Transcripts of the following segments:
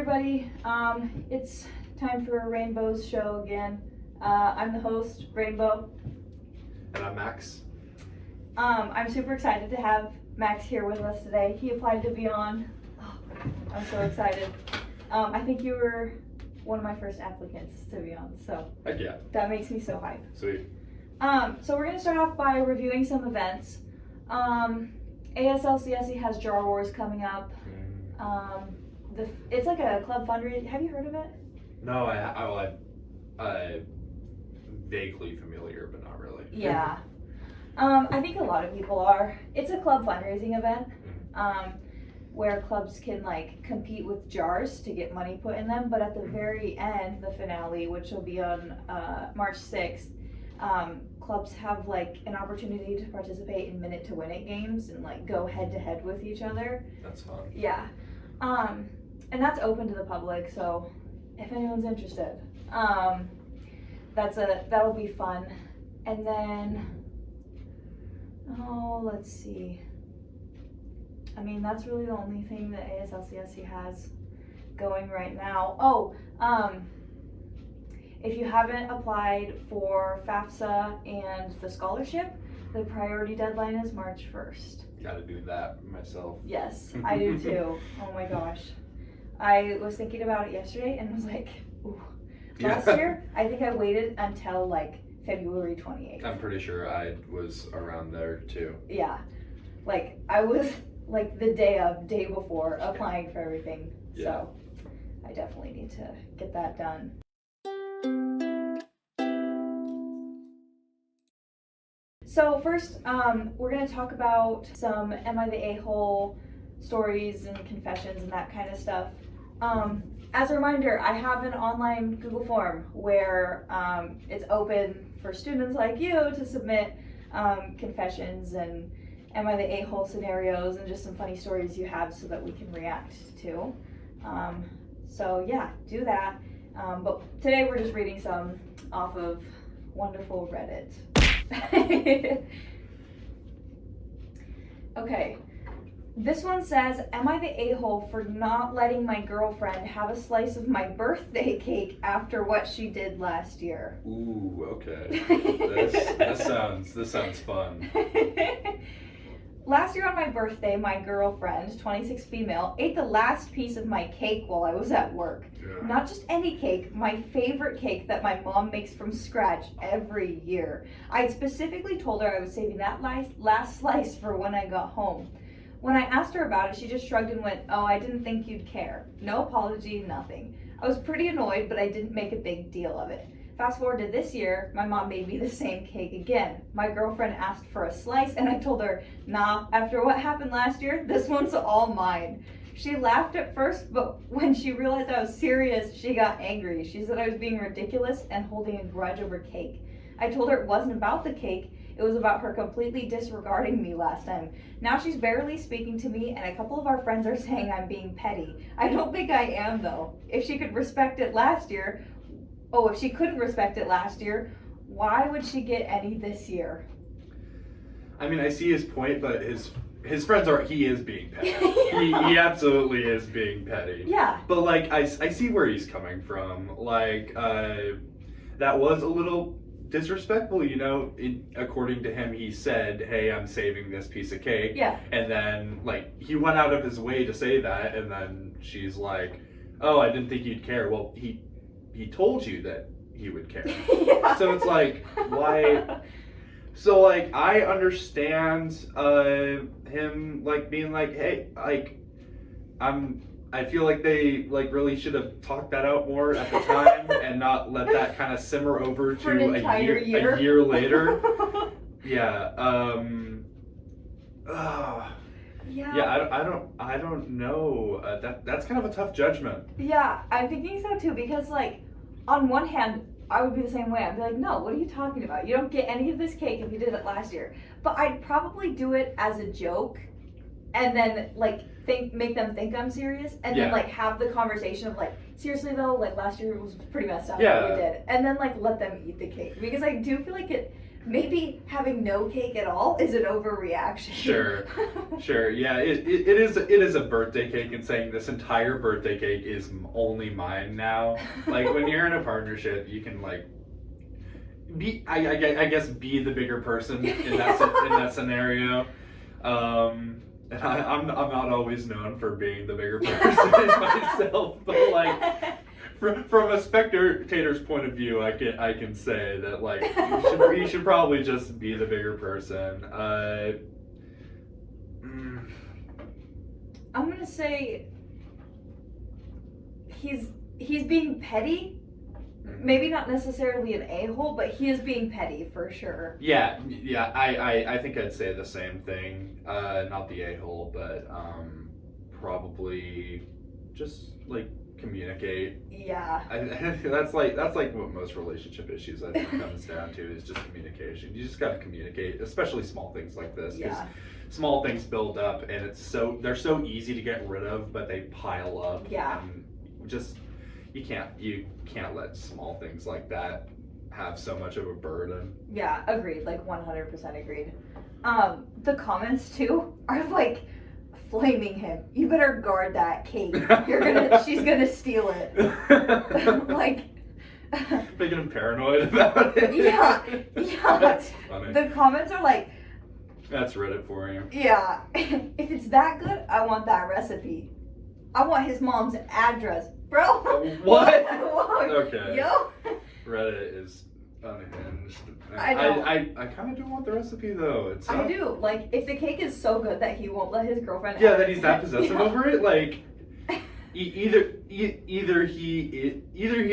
everybody. It's time for RayneBow's show again. I'm the host, RayneBow. And I'm Max. I'm super excited to have Max here with us today. He applied to be on. Oh, I'm so excited. I think you were one of my first applicants to be on, so Heck yeah. that makes me so hyped. Sweet. So we're going to start off by reviewing some events. ASLCSE has Jar Wars coming up. It's like a club fundraiser. Have you heard of it? No, I vaguely familiar, but not really. Yeah. I think a lot of people are. It's a club fundraising event where clubs can like compete with jars to get money put in them. But at the very end, the finale, which will be on March 6th, clubs have like an opportunity to participate in minute to win it games and like go head to head with each other. That's fun. Yeah. And that's open to the public, so if anyone's interested, that'll be fun. And then, let's see. I mean, that's really the only thing that ASLCSE has going right now. If you haven't applied for FAFSA and the scholarship, the priority deadline is March 1st. Gotta do that myself. Yes, I do too. Oh my gosh. I was thinking about it yesterday and was like, ooh. Last year, I think I waited until like February 28th. I'm pretty sure I was around there too. Yeah. Like, I was like the day before applying for everything. Yeah. So, I definitely need to get that done. So first, we're going to talk about some Am I the A-hole stories and confessions and that kind of stuff. As a reminder, I have an online Google form where it's open for students like you to submit confessions and Am I the A-hole scenarios and just some funny stories you have so that we can react to. So yeah, do that. But today we're just reading some off of wonderful Reddit. Okay, this one says, am I the a-hole for not letting my girlfriend have a slice of my birthday cake after what she did last year? Ooh, okay. This sounds fun. Last year on my birthday, my girlfriend, 26 female, ate the last piece of my cake while I was at work. Yeah. Not just any cake, my favorite cake that my mom makes from scratch every year. I specifically told her I was saving that last slice for when I got home. When I asked her about it, she just shrugged and went, oh, I didn't think you'd care. No apology, nothing. I was pretty annoyed, but I didn't make a big deal of it. Fast forward to this year, my mom made me the same cake again. My girlfriend asked for a slice and I told her, nah, after what happened last year, this one's all mine. She laughed at first, but when she realized I was serious, she got angry. She said I was being ridiculous and holding a grudge over cake. I told her it wasn't about the cake, it was about her completely disregarding me last time. Now she's barely speaking to me and a couple of our friends are saying I'm being petty. I don't think I am though. If she couldn't respect it last year, why would she get any this year? I mean, I see his point, but his friends he is being petty. He absolutely is being petty. Yeah. But like, I see where he's coming from. Like, that was a little disrespectful, you know. According to him, he said, hey, I'm saving this piece of cake. Yeah. And then, like, he went out of his way to say that, and then she's like, oh, I didn't think you'd care. Well, he told you that he would care. Yeah. So it's like, why? So like, I understand him like being like, hey, like, I feel like they like really should have talked that out more at the time and not let that kind of simmer over to a year later. Yeah. Yeah, I don't know. That's kind of a tough judgment. Yeah, I'm thinking so too, because like, on one hand, I would be the same way. I'd be like, no, what are you talking about? You don't get any of this cake if you did it last year. But I'd probably do it as a joke and then like make them think I'm serious and then like have the conversation of like, seriously though, like last year was pretty messed up what we did. And then like let them eat the cake. Because I do feel like it maybe having no cake at all is an overreaction. Sure. Yeah, it is a birthday cake, and saying this entire birthday cake is only mine now. Like, when you're in a partnership, you can like I guess be the bigger person in that scenario. And I'm not always known for being the bigger person myself, but like from a spectator's point of view, I can say that like you should probably just be the bigger person. I'm gonna say he's being petty. Maybe not necessarily an a-hole, but he is being petty for sure. Yeah. I think I'd say the same thing. Not the a-hole, but probably just like communicate. Yeah. That's like what most relationship issues I think comes down to, is just communication. You just gotta communicate, especially small things like this. Yeah. Small things build up, and they're so easy to get rid of, but they pile up. Yeah. And just you can't let small things like that have so much of a burden. Yeah, agreed. Like 100% agreed. The comments too are like flaming him. You better guard that cake. She's gonna steal it. Like making him paranoid about it. Yeah. That's funny. The comments are like, that's Reddit for you. Yeah. If it's that good, I want that recipe. I want his mom's address. Bro. What? Okay. Yo. Reddit is unhinged. I know. I kind of do want the recipe though. I do. Like, if the cake is so good that he won't let his girlfriend. Yeah, that he's that possessive over it. Like, either he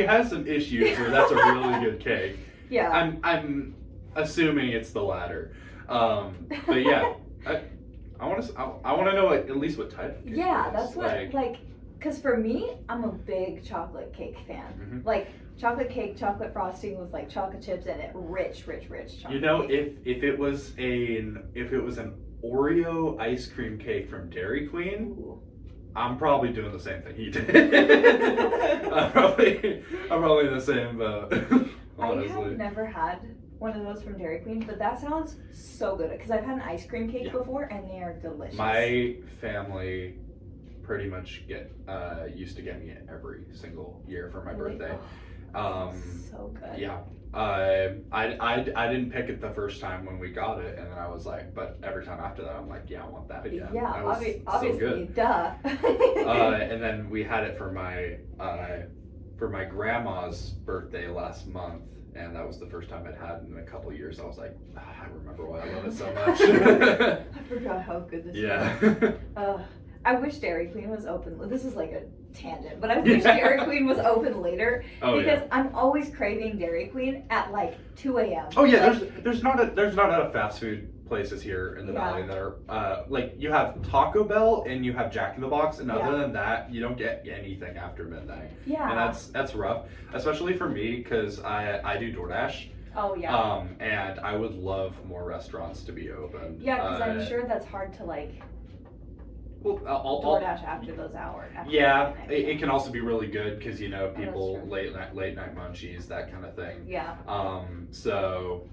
has some issues, or that's a really good cake. Yeah. I'm assuming it's the latter. But yeah, I want to know at least what type of cake. Yeah, that's what like. Because for me, I'm a big chocolate cake fan. Mm-hmm. Like, chocolate cake, chocolate frosting with like chocolate chips in it, rich chocolate. You know, cake. if it was an Oreo ice cream cake from Dairy Queen, ooh, I'm probably doing the same thing he did. I'm probably in the same boat. Honestly. I have never had one of those from Dairy Queen, but that sounds so good. Because I've had an ice cream cake before, and they are delicious. My family pretty much used to get me it every single year for my birthday. So good. Yeah. I didn't pick it the first time when we got it, and then I was like, but every time after that, I'm like, yeah, I want that again. Yeah, that was obviously, so good. Duh. And then we had it for my grandma's birthday last month, and that was the first time I'd had it in a couple of years. I was like, I remember why I love it so much. I forgot how good this was. I wish Dairy Queen was open. This is like a tangent, but I wish Dairy Queen was open later because I'm always craving Dairy Queen at like 2 a.m. Oh yeah, like, there's not a fast food places here in the valley that are like, you have Taco Bell and you have Jack in the Box, and other than that, you don't get anything after midnight. Yeah, and that's rough, especially for me because I do DoorDash. Oh yeah. And I would love more restaurants to be open. Yeah, because I'm sure that's hard to like. Well, DoorDash after those hours. It can also be really good because people late night munchies, that kind of thing. Yeah. So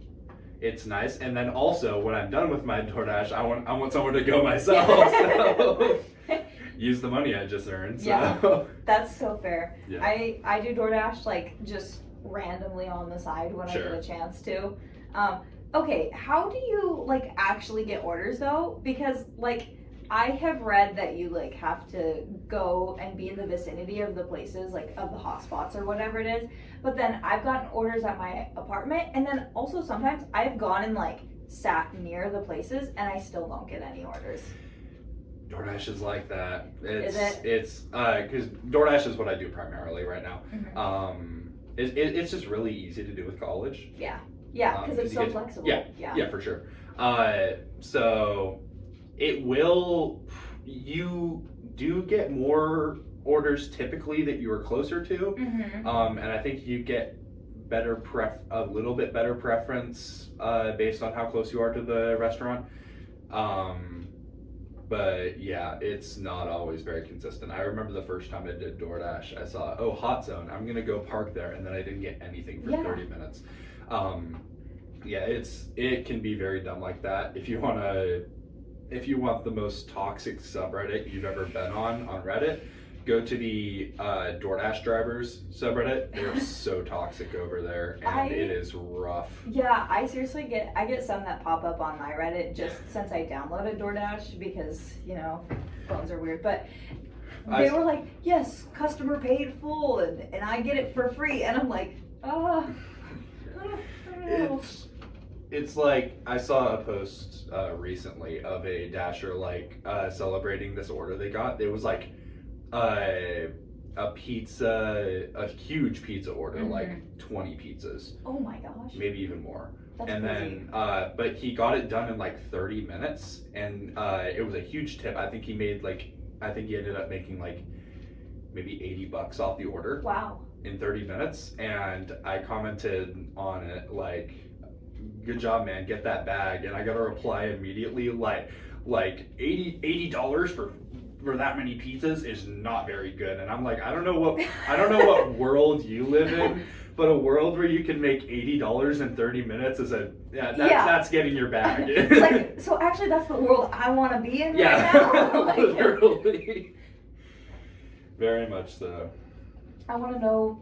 it's nice, and then also when I'm done with my DoorDash, I want somewhere to go myself. So use the money I just earned. So. Yeah, that's so fair. Yeah. I do DoorDash like just randomly on the side when I get a chance to. Okay, how do you like actually get orders though? Because like. I have read that you like have to go and be in the vicinity of the places, like of the hotspots or whatever it is. But then I've gotten orders at my apartment, and then also sometimes I've gone and like sat near the places and I still don't get any orders. DoorDash is like that. Is it? It's because DoorDash is what I do primarily right now. Mm-hmm. It's just really easy to do with college. Yeah, because it's so flexible. Yeah, for sure. So. You do get more orders typically that you are closer to, and I think you get a little bit better preference based on how close you are to the restaurant. But yeah, it's not always very consistent. I remember the first time I did DoorDash, I saw, Hot Zone, I'm gonna go park there, and then I didn't get anything for 30 minutes. Yeah, it can be very dumb like that. If you want the most toxic subreddit you've ever been on Reddit, go to the DoorDash drivers subreddit. They're so toxic over there, and it is rough. Yeah, I seriously get some that pop up on my Reddit just since I downloaded DoorDash because, you know, phones are weird. But they were like, yes, customer paid full, and I get it for free. And I'm like, I don't know. It's like, I saw a post recently of a Dasher like celebrating this order they got. It was like a pizza, a huge pizza order, like 20 pizzas. Oh my gosh. Maybe even more. That's and crazy. Then, but he got it done in like 30 minutes, and it was a huge tip. I think he ended up making like maybe $80 off the order. Wow. In 30 minutes, and I commented on it like, good job, man, get that bag. And I got a reply immediately like $80 for that many pizzas is not very good. And I'm like, I don't know what world you live in, but a world where you can make $80 in 30 minutes is that's getting your bag. Like, so actually that's the world I want to be in right now. Like, literally. Very much so. I want to know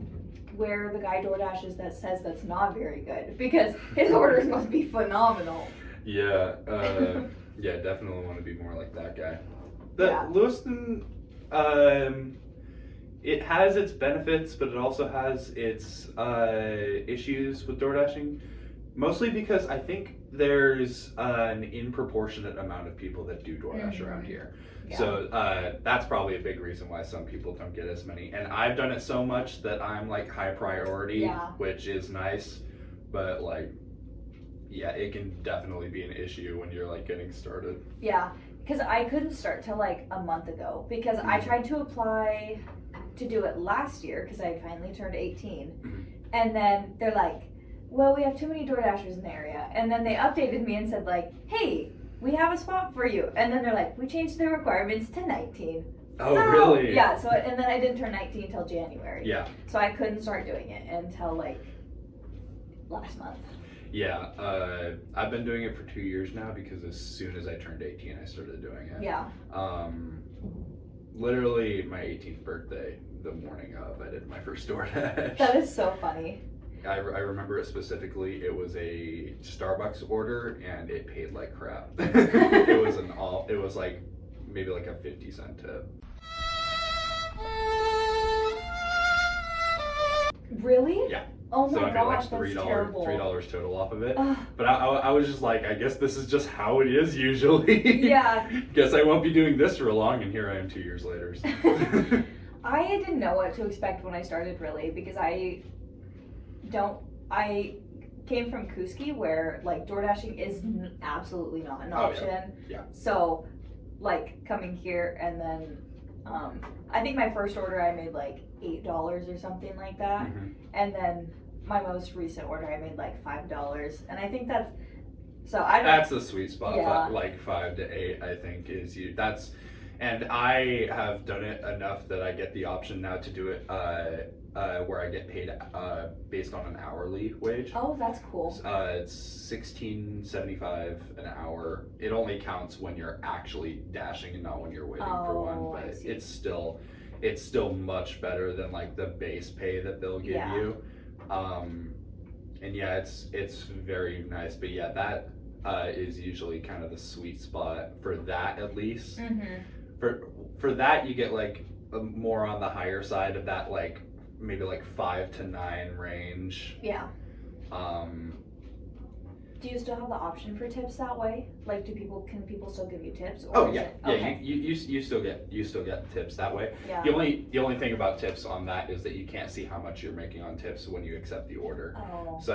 where the guy DoorDashes that says that's not very good, because his orders must be phenomenal. Yeah, yeah, definitely want to be more like that guy. Lewiston, it has its benefits, but it also has its issues with DoorDashing. Mostly because I think there's an in-proportionate amount of people that do DoorDash around here. Yeah. So that's probably a big reason why some people don't get as many. And I've done it so much that I'm like high priority, which is nice. But like, yeah, it can definitely be an issue when you're like getting started. Yeah, because I couldn't start till like a month ago because I tried to apply to do it last year because I finally turned 18. And then they're like, well, we have too many DoorDashers in the area. And then they updated me and said like, hey, we have a spot for you. And then they're like, we changed the requirements to 19. Oh, really? Yeah, so, and then I didn't turn 19 until January. Yeah. So I couldn't start doing it until like last month. Yeah, I've been doing it for 2 years now because as soon as I turned 18, I started doing it. Yeah. Literally my 18th birthday, the morning of, I did my first DoorDash. That is so funny. I remember it specifically. It was a Starbucks order and it paid like crap. It was like maybe like a 50-cent tip. Really? Yeah. Oh my gosh, that's terrible. $3 total off of it. But I was just like, I guess this is just how it is usually. Yeah. Guess I won't be doing this for long, and here I am 2 years later. So. I didn't know what to expect when I started, really, because I came from Kuski where like DoorDashing is absolutely not an option. Yeah. So like coming here and then I think my first order I made like $8 or something like that. Mm-hmm. And then my most recent order I made like $5. And I think that's the sweet spot. Yeah. Like 5 to 8 I think is and I have done it enough that I get the option now to do it where I get paid based on an hourly wage. Oh, that's cool. It's $16.75 an hour. It only counts when you're actually dashing and not when you're waiting for one. But it's still much better than like the base pay that they'll give you. And yeah, it's very nice. But yeah, that is usually kind of the sweet spot for that at least. Mm-hmm. For that you get like more on the higher side of that, like maybe like 5 to 9 range. Yeah. Do you still have the option for tips that way? Like, can people still give you tips? Or yeah. You still get tips that way. Yeah. The only thing about tips on that is that you can't see how much you're making on tips when you accept the order. Oh. So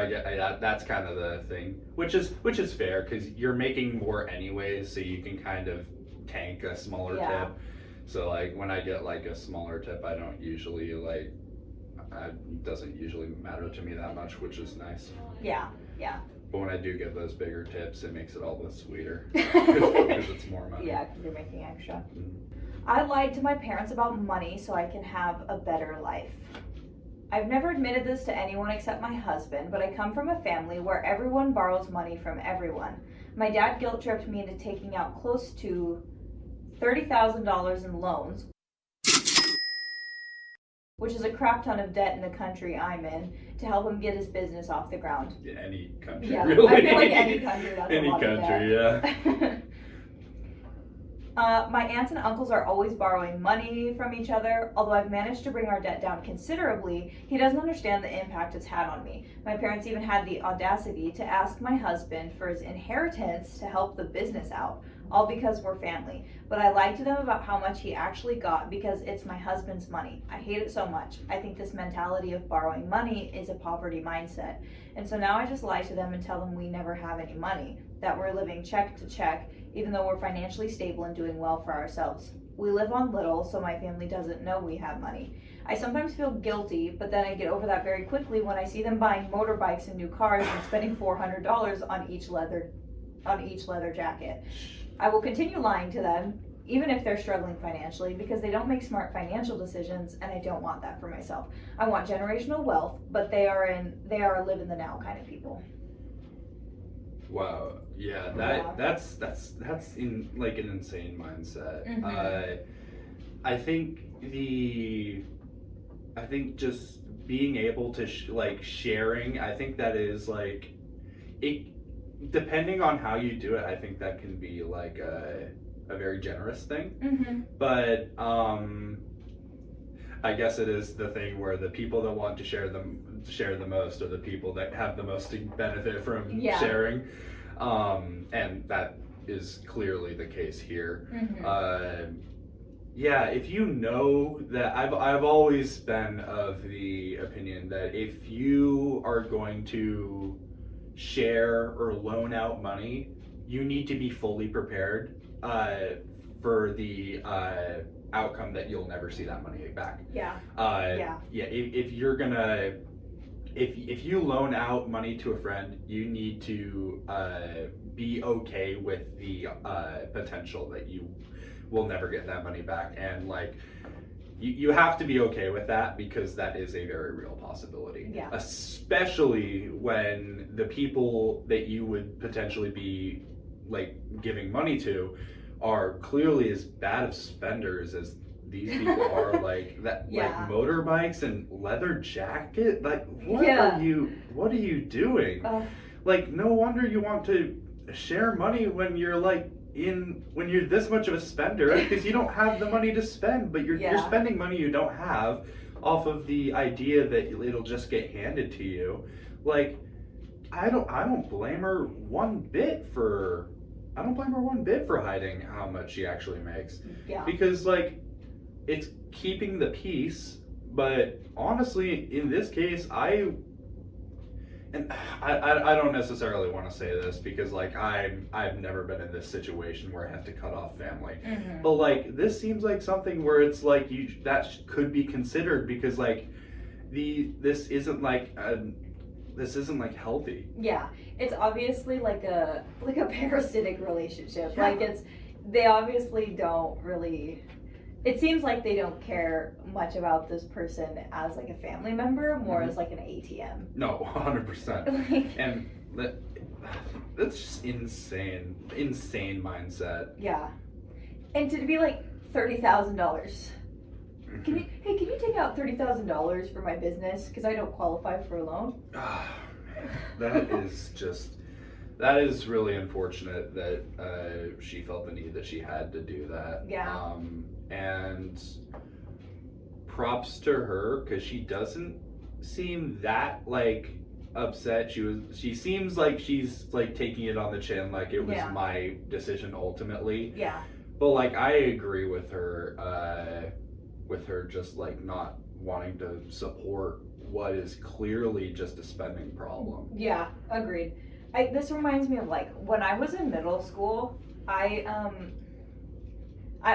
that's kind of the thing, which is fair because you're making more anyways, so you can kind of tank a smaller tip. So like when I get like a smaller tip, I don't usually like. It doesn't usually matter to me that much, which is nice. Yeah. But when I do get those bigger tips, it makes it all the sweeter because it's more money. Yeah, because you're making extra. Mm-hmm. I lied to my parents about money so I can have a better life. I've never admitted this to anyone except my husband, but I come from a family where everyone borrows money from everyone. My dad guilt tripped me into taking out close to $30,000 in loans, which is a crap ton of debt in the country I'm in, to help him get his business off the ground. Yeah, any country, Yeah, really. I feel like any country, that's any a lot country, of debt. Yeah. My aunts and uncles are always borrowing money from each other. Although I've managed to bring our debt down considerably, he doesn't understand the impact it's had on me. My parents even had the audacity to ask my husband for his inheritance to help the business out, all because we're family. But I lied to them about how much he actually got because it's my husband's money. I hate it so much. I think this mentality of borrowing money is a poverty mindset. And so now I just lie to them and tell them we never have any money, that we're living check to check, even though we're financially stable and doing well for ourselves. We live on little, so my family doesn't know we have money. I sometimes feel guilty, but then I get over that very quickly when I see them buying motorbikes and new cars and spending $400 on each leather jacket. I will continue lying to them, even if they're struggling financially, because they don't make smart financial decisions, and I don't want that for myself. I want generational wealth, but they are live in the now kind of people. Wow. Yeah, that's in like an insane mindset. Mm-hmm. I think just being able to sharing. I think that is like it. Depending on how you do it, I think that can be like a very generous thing. Mm-hmm. But I guess it is the thing where the people that want to share the most are the people that have the most to benefit from sharing, and that is clearly the case here. Mm-hmm. Yeah, if you know that, I've always been of the opinion that if you are going to share or loan out money, you need to be fully prepared for the outcome that you'll never see that money back. Yeah. If you loan out money to a friend, you need to be okay with the potential that you will never get that money back, and like you have to be okay with that, because that is a very real possibility. Yeah. Especially when the people that you would potentially be like giving money to are clearly as bad of spenders as these people are. Like that, like motorbikes and leather jacket. Like what are you doing? Like no wonder you want to share money when you're like when you're this much of a spender, because you don't have the money to spend, but you're spending money you don't have off of the idea that it'll just get handed to you. Like I don't blame her one bit for hiding how much she actually makes. Yeah. Because like it's keeping the peace, but honestly in this case I don't necessarily want to say this because like I've never been in this situation where I have to cut off family. Mm-hmm. But like this seems like something where it's like that could be considered, because like this isn't like healthy. Yeah, it's obviously like a parasitic relationship. Yeah. Like they obviously don't really. It seems like they don't care much about this person as like a family member, more as like an ATM. No, 100%. And that's just insane mindset. Yeah, and to be like $30,000. Can you take out $30,000 for my business because I don't qualify for a loan? Oh, man, that is really unfortunate that she felt the need that she had to do that. Yeah. And props to her, because she doesn't seem that like upset. She seems like she's like taking it on the chin, like it was my decision ultimately. Yeah. But like I agree with her just like not wanting to support what is clearly just a spending problem. Yeah, agreed. This reminds me of like when I was in middle school, I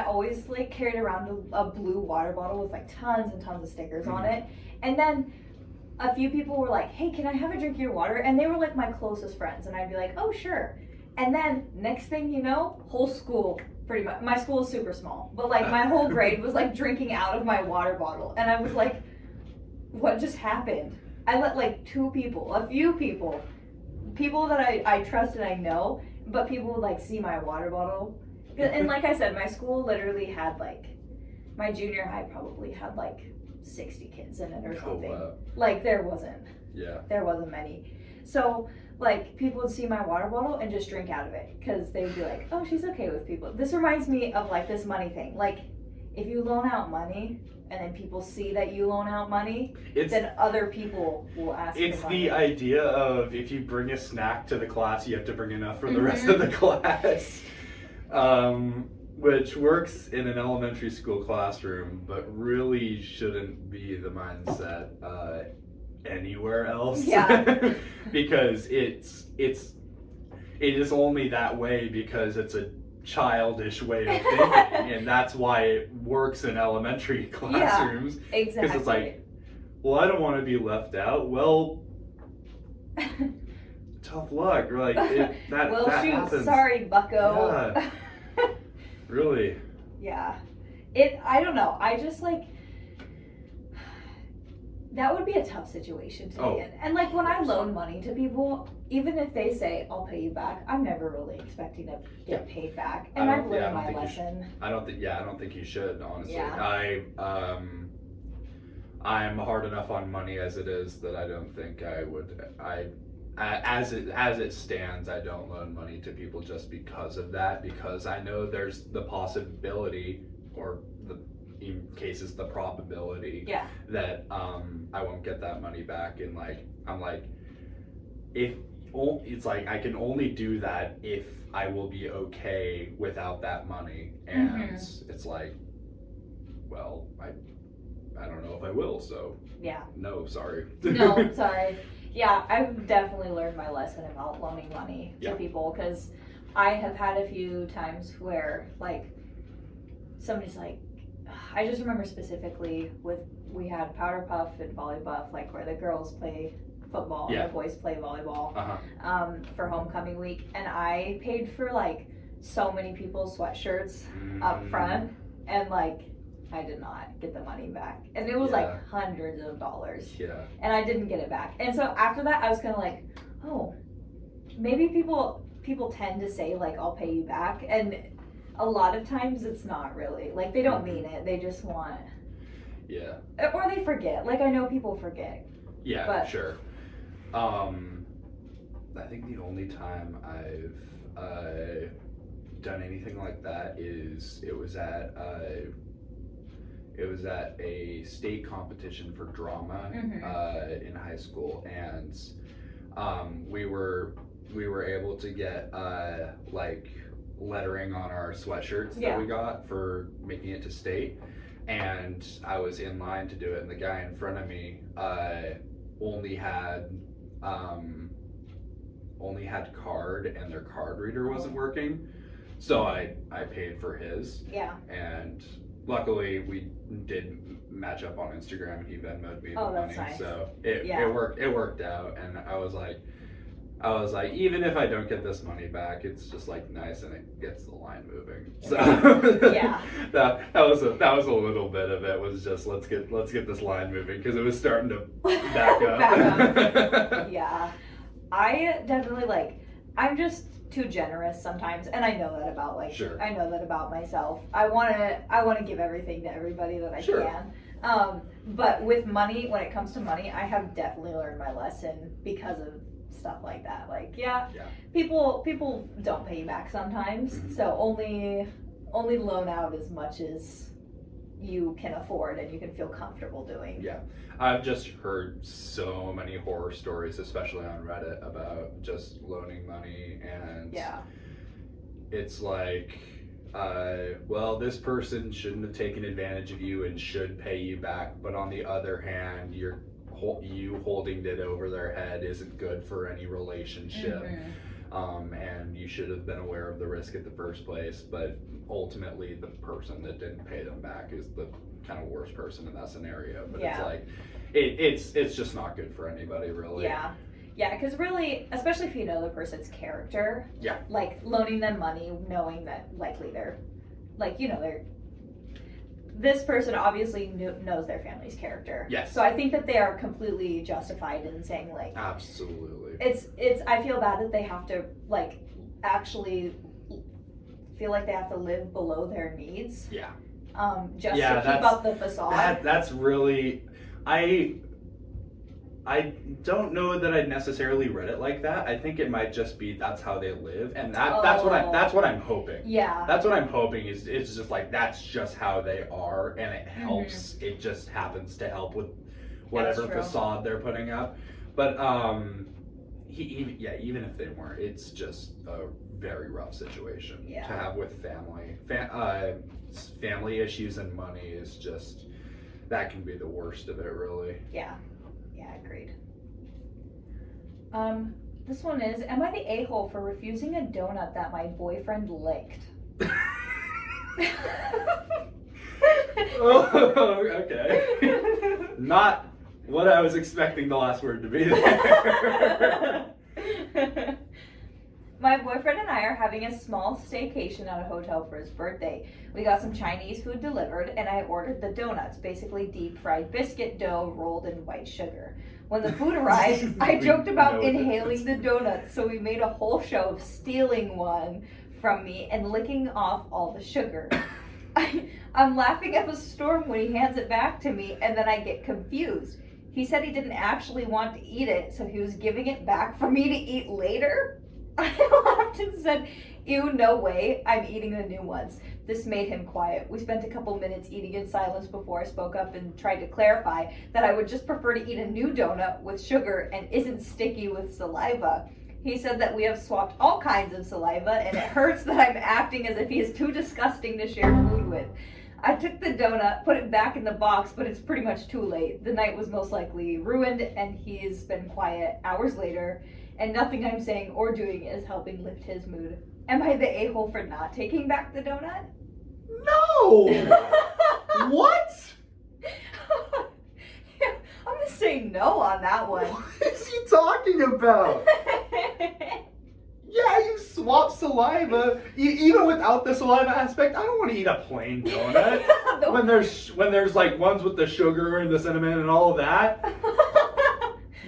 always like carried around a blue water bottle with like tons and tons of stickers on it. And then a few people were like, "Hey, can I have a drink of your water?" And they were like my closest friends, and I'd be like, "Oh, sure." And then next thing you know, whole school, pretty much, my school is super small, but like my whole grade was like drinking out of my water bottle. And I was like, what just happened? I let like a few people that I trust and I know, but people would like see my water bottle. And like I said, my school literally had like, my junior high probably had like 60 kids in it or something. wow. Like there wasn't many. So like people would see my water bottle and just drink out of it because they would be like, oh, she's okay with people. This reminds me of like this money thing. Like if you loan out money and then people see that you loan out money, then other people will ask It's for money. the idea of if you bring a snack to the class, you have to bring enough for the rest of the class. Which works in an elementary school classroom, but really shouldn't be the mindset anywhere else. Yeah. Because it is only that way because it's a childish way of thinking, and that's why it works in elementary classrooms. Yeah, exactly. Because it's like, well, I don't want to be left out. Well, tough luck. Like that. Well, that shoot, happens. sorry, bucko. Yeah. Really? Yeah. I don't know. I just like, that would be a tough situation to be in. And like when I loan money to people, even if they say, I'll pay you back, I'm never really expecting to get paid back. And I've learned my lesson. I don't think you should, honestly. Yeah. I'm hard enough on money as it is that I don't think I would, as it stands, I don't loan money to people just because of that, because I know there's the possibility, or in cases the probability, that I won't get that money back. And like I'm like, it's like I can only do that if I will be okay without that money, and it's like, well, I don't know if I will, so no, sorry. No, sorry. Yeah, I've definitely learned my lesson about loaning money to people, because I have had a few times where like somebody's like, I just remember specifically we had powder puff and volley buff, like where the girls play football and the boys play volleyball for homecoming week, and I paid for like so many people's sweatshirts up front, and like I did not get the money back, and it was like hundreds of dollars, and I didn't get it back. And so after that I was kind of like, oh, maybe people tend to say like, I'll pay you back, and a lot of times it's not really, like they don't mean it, they just want, or they forget. Like I know people forget. Sure. I think the only time I've done anything like that is it was at a state competition for drama in high school, and we were able to get like lettering on our sweatshirts that we got for making it to state, and I was in line to do it, and the guy in front of me only had card, and their card reader wasn't working, so I paid for his, and luckily we did match up on Instagram, and he Venmo'd me the money, nice. So it worked out, and I was like, even if I don't get this money back, it's just like nice, and it gets the line moving. So that was a little bit of it, was just let's get this line moving, because it was starting to back up. I definitely I'm just too generous sometimes, and I know that about I know that about myself. I want to give everything to everybody that I can. But with money, when it comes to money, I have definitely learned my lesson because of stuff like that. People don't pay you back sometimes, so only loan out as much as you can afford and you can feel comfortable doing. I've just heard so many horror stories, especially on Reddit, about just loaning money, and it's like, well, this person shouldn't have taken advantage of you and should pay you back, but on the other hand, you holding it over their head isn't good for any relationship. And you should have been aware of the risk at the first place, but ultimately the person that didn't pay them back is the kind of worst person in that scenario. But it's like, it's just not good for anybody, really. Because really, especially if you know the person's character, like loaning them money knowing that likely they're this person obviously knows their family's character. Yes. So I think that they are completely justified in saying, like, absolutely. It's. I feel bad that they have to, like, actually feel like they have to live below their needs. Yeah. Just to keep up the facade. That's really, I don't know that I necessarily read it like that. I think it might just be that's how they live, and that's what I'm hoping. Yeah. That's what I'm hoping is it's just like that's just how they are, and it helps. Mm-hmm. It just happens to help with whatever facade they're putting up. But even if they weren't, it's just a very rough situation to have with family. Family issues and money is just, that can be the worst of it, really. Yeah, agreed. This one is, am I the a-hole for refusing a donut that my boyfriend licked? Oh, okay. Not what I was expecting the last word to be there. My boyfriend and I are having a small staycation at a hotel for his birthday. We got some Chinese food delivered, and I ordered the donuts, basically deep-fried biscuit dough rolled in white sugar. When the food arrived, I joked about inhaling the donuts, so we made a whole show of stealing one from me and licking off all the sugar. I'm laughing up a storm when he hands it back to me, and then I get confused. He said he didn't actually want to eat it, so he was giving it back for me to eat later. I laughed and said, ew, no way, I'm eating the new ones. This made him quiet. We spent a couple minutes eating in silence before I spoke up and tried to clarify that I would just prefer to eat a new donut with sugar and isn't sticky with saliva. He said that we have swapped all kinds of saliva and it hurts that I'm acting as if he is too disgusting to share food with. I took the donut, put it back in the box, but it's pretty much too late. The night was most likely ruined and he's been quiet hours later, and nothing I'm saying or doing is helping lift his mood. Am I the a-hole for not taking back the donut? No! What? I'm gonna say no on that one. What is he talking about? Yeah, you swap saliva. Even without the saliva aspect, I don't want to eat a plain donut. when there's like ones with the sugar and the cinnamon and all of that.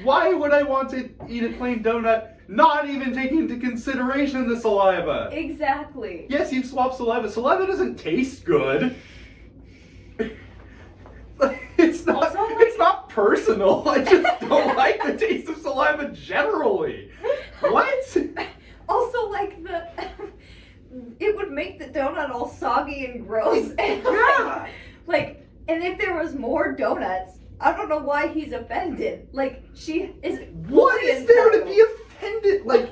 Why would I want to eat a plain donut, not even taking into consideration the saliva? Exactly. Yes, you've swapped saliva. Saliva doesn't taste good. It's not personal. I just don't like the taste of saliva generally. What? Also, like it would make the donut all soggy and gross. And and if there was more donuts, I don't know why he's offended. Like, she is. What is there to be offended? Like,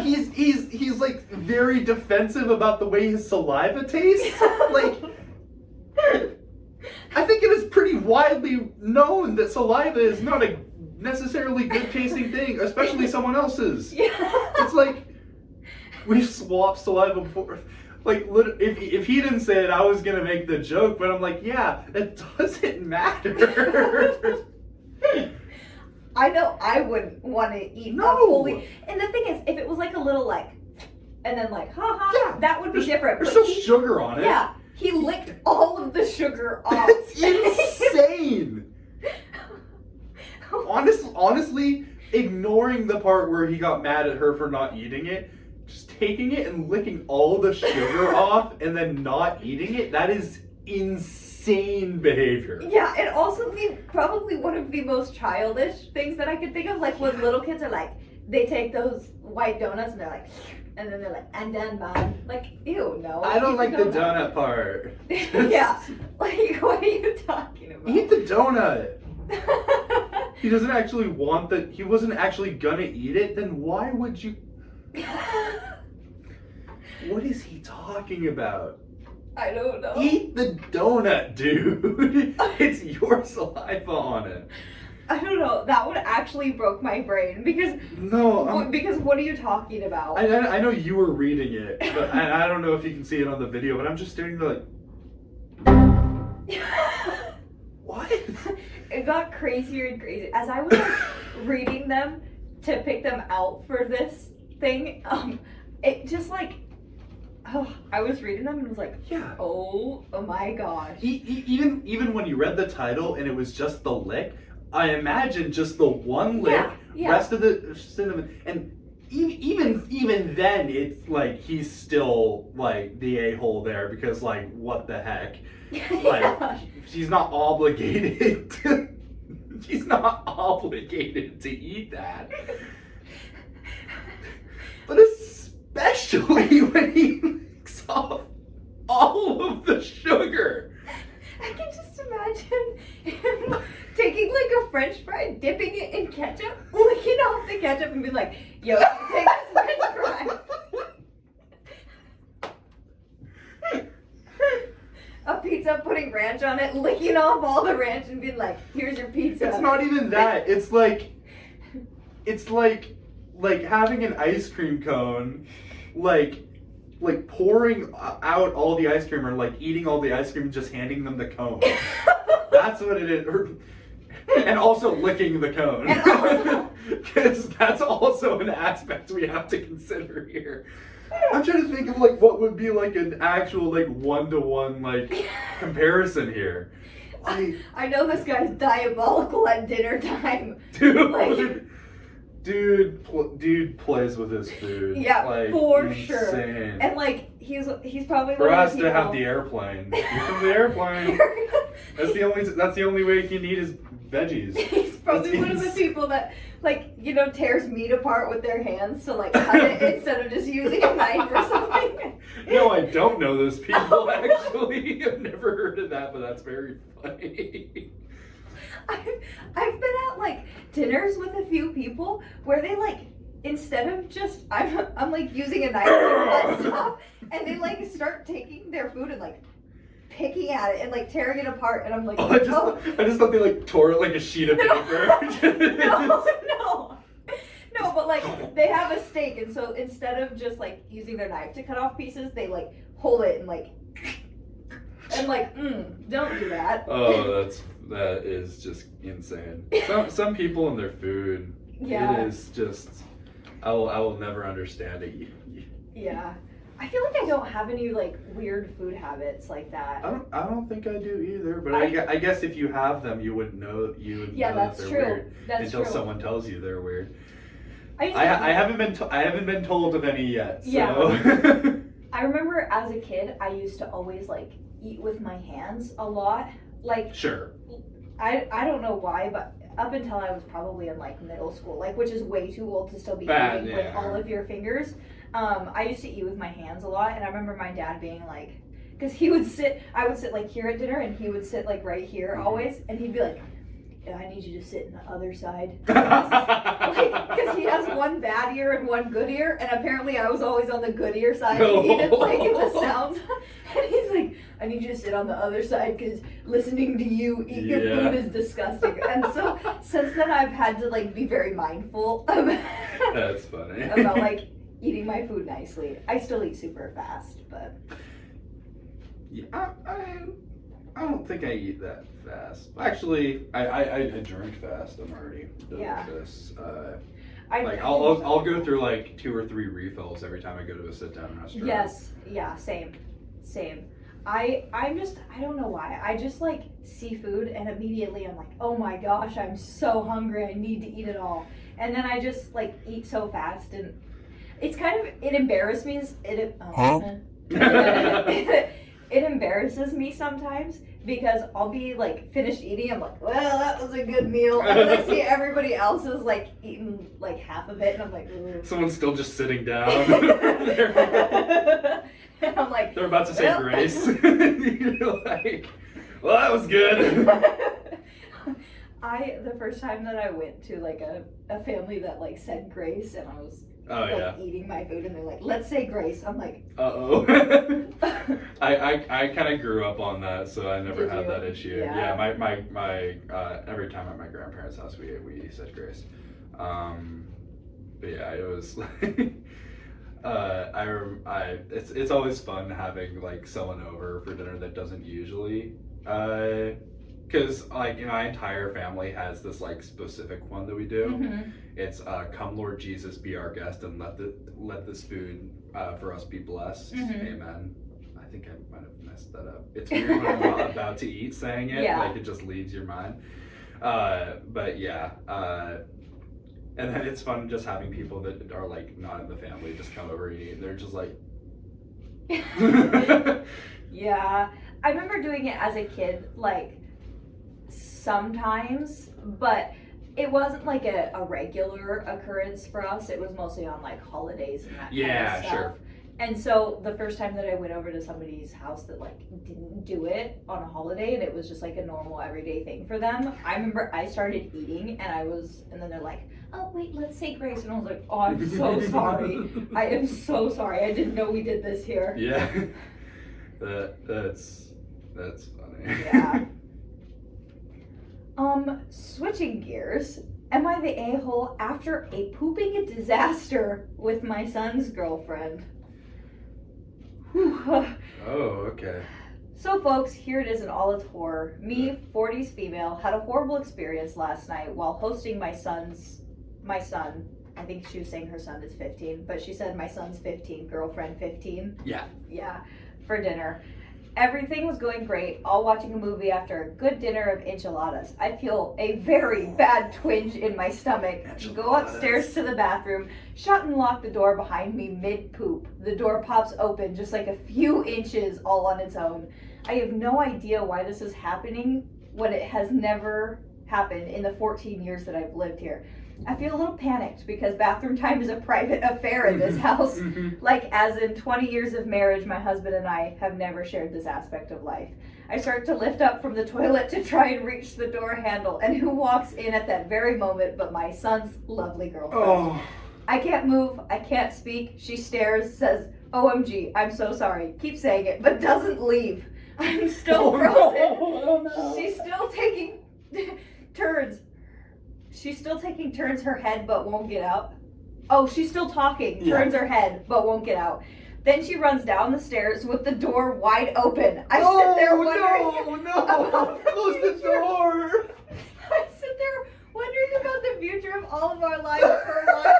he's like very defensive about the way his saliva tastes. Like, I think it is pretty widely known that saliva is not a necessarily good tasting thing, especially someone else's. Yeah. It's like we've swapped saliva before. Like, if he didn't say it, I was gonna make the joke, but I'm like, yeah, it doesn't matter. I know I wouldn't want to eat fully. And the thing is, if it was like a little and then ha, that would be different. There's still sugar on it. Yeah, he licked all of the sugar off. That's insane. Honestly, ignoring the part where he got mad at her for not eating it, just taking it and licking all the sugar off and then not eating it, that is insane behavior. Yeah, and also probably one of the most childish things that I could think of, like when little kids are like, they take those white donuts and they're like, and then they're like, and then mom, like, ew, no. I don't like the donut part. Yeah, like, what are you talking about? Eat the donut. He doesn't actually want he wasn't actually gonna eat it, then why would you? What is he talking about? I don't know. Eat the donut, dude. It's your saliva on it. I don't know. That one actually broke my brain because what are you talking about? I know you were reading it, but I don't know if you can see it on the video, but I'm just staring there like, what? It got crazier and crazier as I was reading them to pick them out for this thing. It just Oh, I was reading them and was like, Yeah. oh my gosh. Even when you read the title and it was just the lick, I imagine just the one lick, Yeah. rest of the cinnamon, and even then, it's like he's still like the a-hole there because like what the heck, like Yeah. she's not obligated. She's not obligated to eat that. But especially when he licks off all of the sugar. I can just imagine him taking like a French fry, dipping it in ketchup, licking off the ketchup, and be like, "Yo, take this French fry." A pizza, putting ranch on it, licking off all the ranch, and being like, "Here's your pizza." It's not even that. It's like having an ice cream cone, like pouring out all the ice cream or like eating all the ice cream and just handing them the cone. That's what it is. And also licking the cone. Because that's also an aspect we have to consider here. I'm trying to think of like what would be like an actual like one-to-one like comparison here. I know this guy's diabolical at dinner time. Dude, Like- dude plays with his food. Yeah, like, for insane. sure. And like he's probably Bro one of has the to people. have the airplane. Give him the airplane. That's the only way he can eat his veggies. He's probably one of the people that, like, you know, tears meat apart with their hands to like cut it instead of just using a knife or something. No, I don't know those people actually. I've never heard of that, but that's very funny. I've been at like dinners with a few people where they like, instead of just I'm like using a knife to cut stuff, and they like start taking their food and like picking at it and like tearing it apart, and I'm like, I just thought they like tore it like a sheet of paper. No, but like they have a steak, and so instead of just like using their knife to cut off pieces, they like hold it and like don't do that. Oh, that is just insane. Some people and their food, Yeah. it is just I will never understand it. Yeah. I feel like I don't have any like weird food habits like that. I don't think I do either, but I guess if you have them, you would know Yeah, know that's that they're true. weird That's until true. someone tells you they're weird. I haven't been told of any yet. So. Yeah. I remember as a kid, I used to always like eat with my hands a lot. Like Sure. I don't know why, but up until I was probably in like middle school, like which is way too old to still be eating with all of your fingers. I used to eat with my hands a lot, and I remember my dad being like, because I would sit like here at dinner, and he would sit like right here always, and he'd be like, I need you to sit in the other side. Because he has one bad ear and one good ear, and apparently I was always on the good ear side, and he didn't like the sounds. And he's like, I need you to sit on the other side because listening to you eat your food is disgusting. And so since then I've had to like be very mindful about, That's funny. about like eating my food nicely. I still eat super fast, but Yeah, I don't think I eat that fast. Actually, I drink fast. I'm already done with this. I'll go through like 2 or 3 refills every time I go to a sit down restaurant. Yes, yeah, same. I don't know why. I just like seafood, and immediately I'm like, oh my gosh, I'm so hungry. I need to eat it all. And then I just like eat so fast, and it's kind of, it embarrasses me. It embarrasses me sometimes because I'll be like finished eating. I'm like, well, that was a good meal. And then I see everybody else is like eating like half of it, and I'm like, ugh. Someone's still just sitting down. And I'm like, They're about to say grace. You're like, well, that was good. The first time that I went to like a family that like said grace, and I was eating my food, and they're like, let's say grace. I'm like, uh-oh. I kind of grew up on that, so I never had that issue. Yeah, my every time at my grandparents' house we said grace. But yeah, it was like it's always fun having like someone over for dinner that doesn't usually because like my entire family has this like specific one that we do. Mm-hmm. It's come Lord Jesus, be our guest, and let this food for us be blessed. Mm-hmm. Amen. I think I might have messed that up. It's weird when I'm not about to eat saying it. Yeah. Like it just leaves your mind. But yeah. And then it's fun just having people that are like not in the family just come over and eat. And they're just like. Yeah, I remember doing it as a kid, like sometimes, but it wasn't like a regular occurrence for us. It was mostly on like holidays and that kind of stuff. Sure. And so the first time that I went over to somebody's house that like didn't do it on a holiday and it was just like a normal everyday thing for them, I remember I started eating and then they're like, oh wait, let's say grace. And I was like, oh, I'm so sorry. I am so sorry. I didn't know we did this here. Yeah. That's funny. Yeah. Switching gears, am I the a-hole after a pooping disaster with my son's girlfriend? Oh, okay. So folks, here it is in all its horror. Me, 40s female, had a horrible experience last night while hosting my son, I think she was saying her son is 15, but she said my son's 15, girlfriend 15. Yeah. Yeah, for dinner. Everything was going great, all watching a movie after a good dinner of enchiladas. I feel a very bad twinge in my stomach. Go upstairs to the bathroom, shut and lock the door behind me mid-poop. The door pops open just like a few inches all on its own. I have no idea why this is happening when it has never happened in the 14 years that I've lived here. I feel a little panicked because bathroom time is a private affair in this house. Like, as in 20 years of marriage, my husband and I have never shared this aspect of life. I start to lift up from the toilet to try and reach the door handle, and who walks in at that very moment but my son's lovely girlfriend. Oh. I can't move, I can't speak. She stares, says, OMG, I'm so sorry. Keep saying it, but doesn't leave. I'm still frozen. No. She's still taking turns. She's still taking turns her head but won't get out. Oh, she's still talking, turns her head but won't get out. Then she runs down the stairs with the door wide open. I sit there wondering about Close the door. I sit there wondering about the future of all of our lives for a while.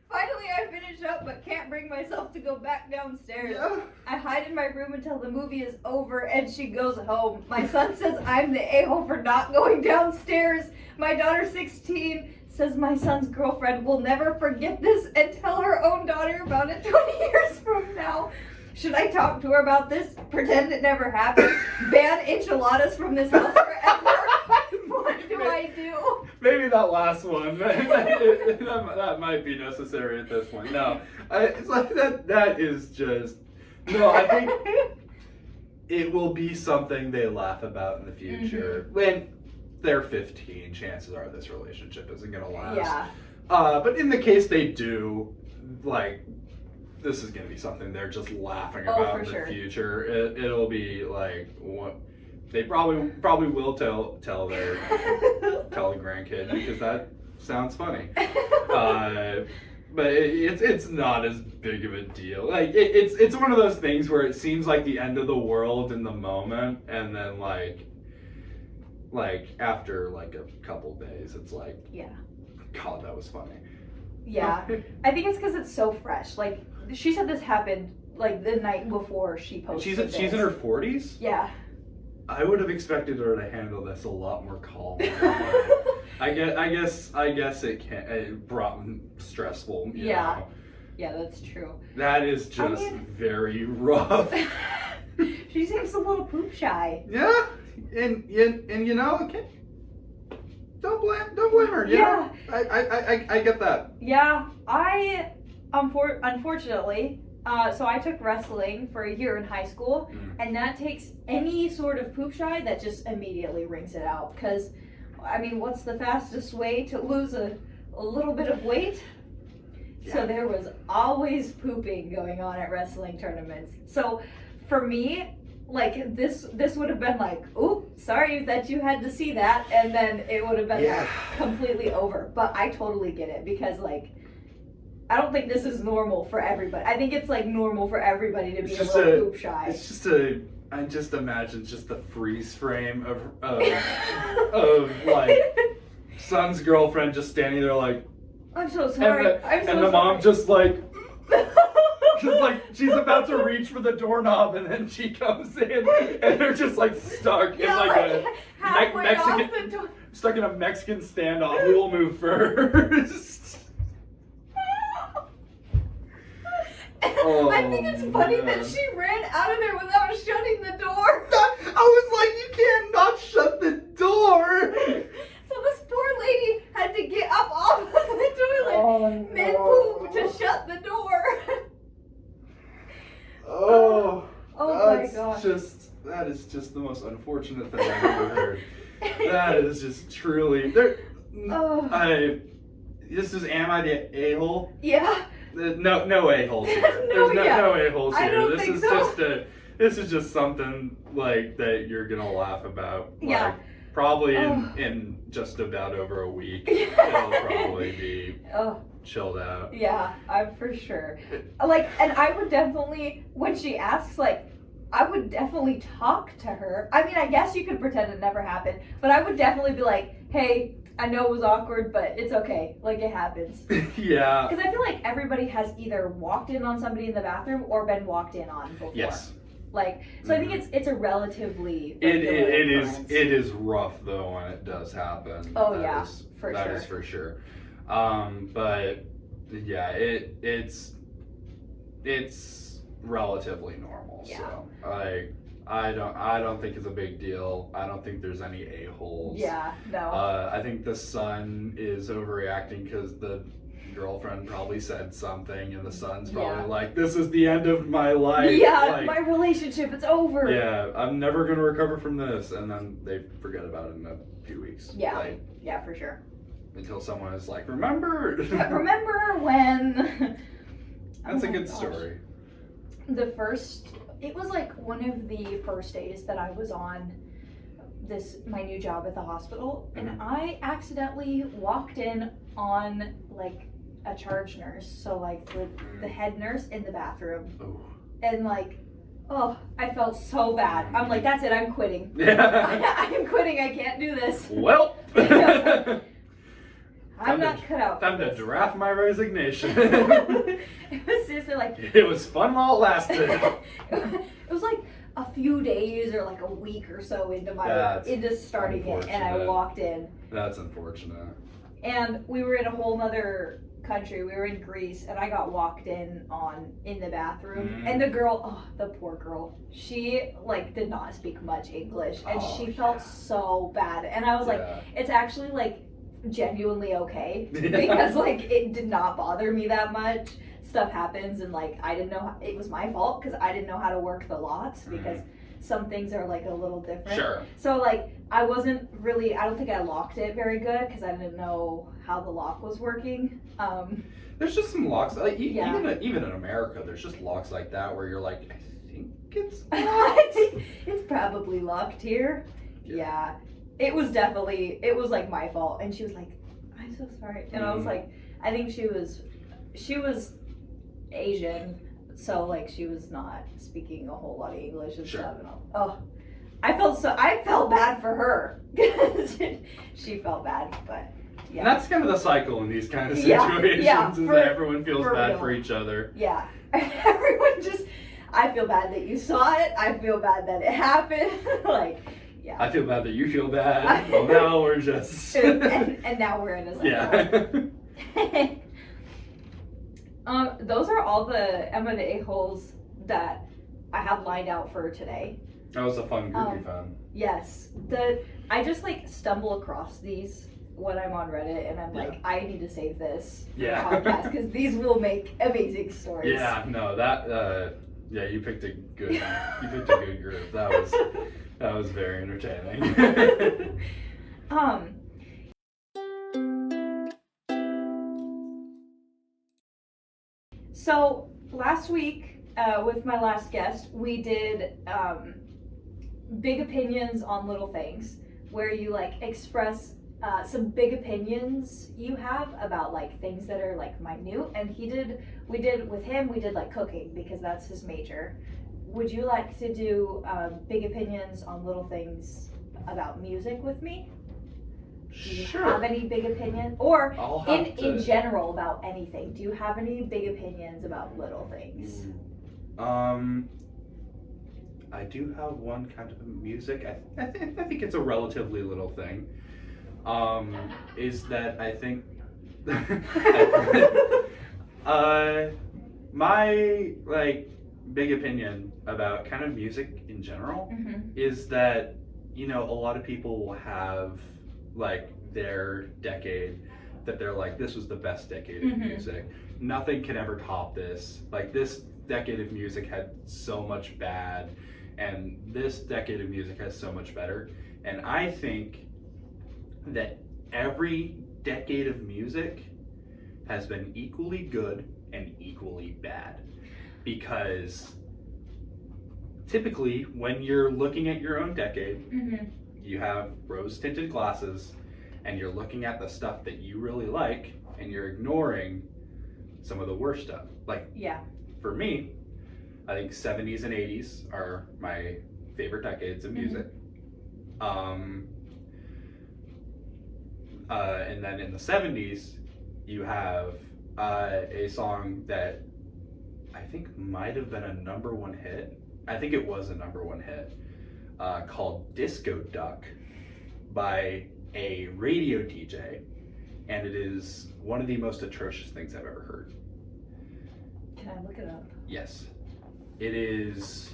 Finally, I finish up but can't bring myself to go back downstairs. Yeah. I hide in my room until the movie is over and she goes home. My son says I'm the a-hole for not going downstairs. My daughter, 16, says my son's girlfriend will never forget this and tell her own daughter about it 20 years from now. Should I talk to her about this? Pretend it never happened? Ban enchiladas from this house forever? What do I do? Maybe that last one. that might be necessary at this point. No, it's like that is just no. I think it will be something they laugh about in the future. When they're 15, chances are this relationship isn't gonna last. Yeah. But in the case they do, like, this is gonna be something they're just laughing about in the future. It'll be like what. They probably will tell the grandkid because that sounds funny, but it's not as big of a deal. Like it's one of those things where it seems like the end of the world in the moment, and then like after like a couple days, it's like, yeah, God, that was funny. Yeah, I think it's because it's so fresh. Like she said, this happened like the night before she posted. She's in her 40s. Yeah. I would have expected her to handle this a lot more calm. I guess it brought stressful. You know. Yeah, that's true. That is just very rough. She seems a little poop shy. Yeah, and you know, don't blame her. You know? I get that. Yeah, I unfortunately. So I took wrestling for a year in high school, and that takes any sort of poop shy that just immediately wrings it out. Because, I mean, what's the fastest way to lose a little bit of weight? Yeah. So there was always pooping going on at wrestling tournaments. So for me, like this would have been like, "Ooh, sorry that you had to see that," and then it would have been like completely over. But I totally get it because like. I don't think this is normal for everybody. I think it's like normal for everybody to be a little poop shy. It's just a I just imagine just the freeze frame of like son's girlfriend just standing there like, I'm so sorry. and the mom just like, just like she's about to reach for the doorknob and then she comes in and they're just like stuck in like a Mexican, stuck in a Mexican standoff. Who will move first? Oh, I think it's funny that she ran out of there without shutting the door. I was like, you can't not shut the door. So this poor lady had to get up off of the toilet mid-poop to shut the door. Oh my gosh. That is just the most unfortunate thing I've ever heard. That is just truly am I the a-hole? Yeah. No a-holes here. No, There's no a-holes I here. don't This think is so. this is just something like that you're gonna laugh about. Yeah. Like, probably in just about over a week. It'll probably be chilled out. Yeah, I'm for sure. Like, and I would definitely, when she asks, like, I would definitely talk to her. I mean, I guess you could pretend it never happened, but I would definitely be like, hey, I know it was awkward, but it's okay. Like, it happens. Yeah. Because I feel like everybody has either walked in on somebody in the bathroom or been walked in on before. Yes. Like, so I think it's a relatively it is rough though when it does happen. Oh, That yeah, is- for that sure. is for sure. But yeah, it's relatively normal. Yeah. So I don't think it's a big deal. I don't think there's any a-holes. Yeah, no. I think the son is overreacting because the girlfriend probably said something and the son's probably like, this is the end of my life. Yeah, like, my relationship, it's over. yeah, I'm never gonna recover from this, and then they forget about it in a few weeks. Yeah. Like, Yeah, for sure. until someone is like, remember? Remember when... That's Oh a my good gosh. story. It was like one of the first days that I was on my new job at the hospital, and I accidentally walked in on like a charge nurse, so like the head nurse in the bathroom. Oh. And like, I felt so bad. I'm like, that's it, I'm quitting. Yeah. I am quitting, I can't do this. Well. I'm not cut out. Time to draft my resignation. It was seriously like, It was fun while it lasted. it was like a few days or like a week or so into starting it, and I unfortunate. walked in. That's unfortunate. And we were in a whole nother country. We were in Greece, and I got walked in the bathroom. And the girl, the poor girl, she like did not speak much English, and she felt so bad. And I was like, it's actually like genuinely okay, because like it did not bother me that much. Stuff happens, and like I didn't know, it was my fault because I didn't know how to work the locks, because some things are like a little different. Sure. So like I don't think I locked it very good because I didn't know how the lock was working. There's just some locks, like even in America, there's just locks like that where you're like, I think it's locked. It's probably locked here. Yeah. It was like my fault, and she was like, I'm so sorry. And I was like, I think she was Asian, so like she was not speaking a whole lot of English and stuff. And I felt bad for her. She felt bad, but yeah. And that's kind of the cycle in these kind of situations, is that everyone feels bad for each other. Yeah. Everyone I feel bad that you saw it. I feel bad that it happened. Like, yeah. I feel bad that you feel bad. Well, now we're just... and now we're in a cycle. Yeah. Those are all the Emma the A-holes that I have lined out for today. That was a fun groupie fun. Yes. I just like stumble across these when I'm on Reddit, and I'm like, I need to save this for the podcast, because these will make amazing stories. Yeah, no, you picked a good group. That was very entertaining. So last week, with my last guest, we did big opinions on little things, where you like express some big opinions you have about like things that are like minute. And we did like cooking, because that's his major. would you like to do big opinions on little things about music with me? Do you have any big opinions? Or in general about anything? Do you have any big opinions about little things? I do have one kind of music. I think it's a relatively little thing. Is that I think my like big opinion about kind of music in general is that, you know, a lot of people will have like their decade that they're like, this was the best decade of music. Nothing can ever top this. Like, this decade of music had so much bad, and this decade of music has so much better. And I think that every decade of music has been equally good and equally bad, because typically when you're looking at your own decade, you have rose-tinted glasses and you're looking at the stuff that you really like and you're ignoring some of the worst stuff. Like, for me, I think 70s and 80s are my favorite decades of music. And then in the 70s, you have a song that I think might have been a #1 hit. I think it was a #1 hit, called Disco Duck by a radio DJ, and it is one of the most atrocious things I've ever heard. Can I look it up? Yes. It is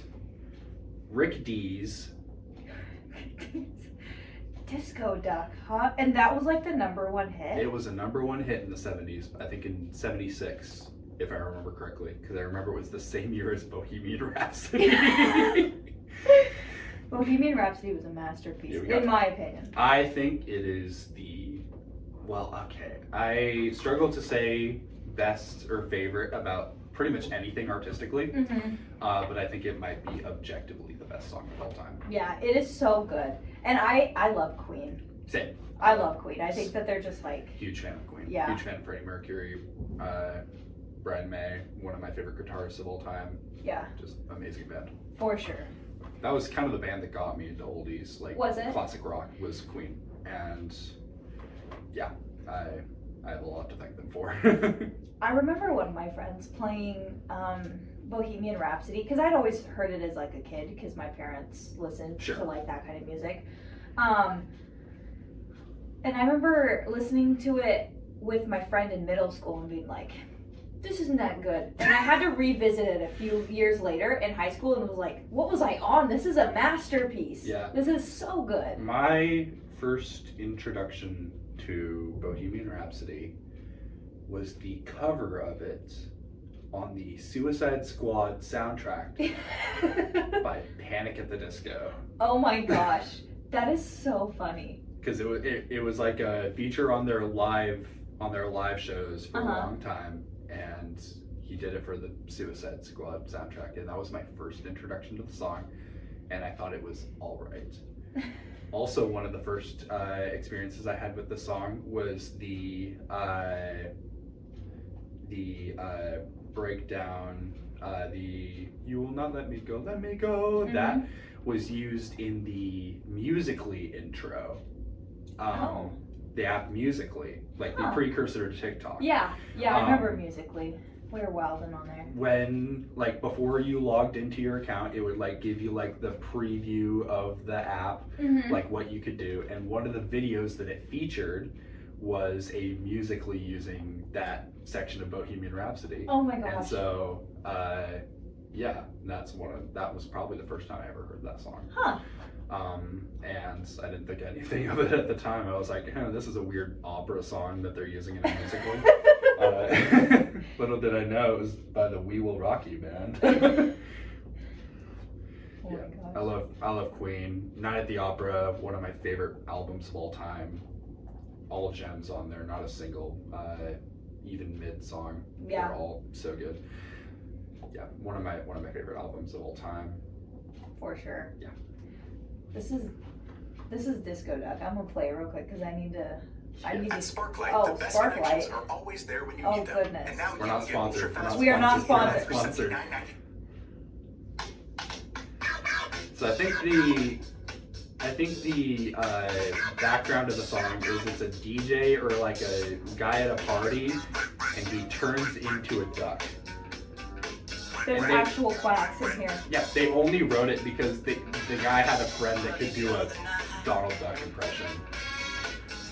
Rick D's Disco Duck, huh? And that was like the #1 hit? It was a #1 hit in the 70s, I think in 76, if I remember correctly, because I remember it was the same year as Bohemian Rhapsody. Bohemian Rhapsody was a masterpiece, in my opinion. I think it is I struggle to say best or favorite about pretty much anything artistically, but I think it might be objectively the best song of all time. Yeah, it is so good. And I love Queen. Same. I love Queen. I think that they're just like... Huge fan of Queen. Yeah. Huge fan of Freddie Mercury. Brian May, one of my favorite guitarists of all time. Yeah. Just amazing band. For sure. That was kind of the band that got me into oldies, like was it? Classic rock, was Queen. And yeah, I have a lot to thank them for. I remember one of my friends playing Bohemian Rhapsody, because I'd always heard it as like a kid, because my parents listened to like that kind of music. And I remember listening to it with my friend in middle school and being like, this isn't that good. And I had to revisit it a few years later in high school and was like, what was I on? This is a masterpiece. Yeah. This is so good. My first introduction to Bohemian Rhapsody was the cover of it on the Suicide Squad soundtrack by Panic at the Disco. Oh my gosh, that is so funny. Because it was like a feature on their live shows for a long time, and he did it for the Suicide Squad soundtrack, and that was my first introduction to the song, and I thought it was all right. Also, one of the first experiences I had with the song was the breakdown, the "You Will Not Let Me Go, Let Me Go." That was used in the Musical.ly intro. The app Musical.ly, like the precursor to TikTok. Yeah, I remember Musical.ly. We were wilding on there. When, like, before you logged into your account, it would like give you like the preview of the app, like what you could do. And one of the videos that it featured was a Musical.ly using that section of Bohemian Rhapsody. Oh my gosh. And so, yeah, that was probably the first time I ever heard that song. Huh. And I didn't think anything of it at the time. I was like, this is a weird opera song that they're using in a musical. Little did I know it was by the We Will Rock You band. Oh my gosh. I love Queen. Night at the Opera, one of my favorite albums of all time. All gems on there, not a single even mid song. Yeah. They're all so good. Yeah, one of my favorite albums of all time. For sure. Yeah. This is Disco Duck. I'm gonna play it real quick because I need to. At Sparklight, the best connections are always there when you need them. Goodness. And now We're not sponsored. We are not sponsored. $69.90. So I think the background of the song is it's a DJ or like a guy at a party, and he turns into a duck. There's actual quacks in here. Yeah, they only wrote it because the guy had a friend that could do a Donald Duck impression.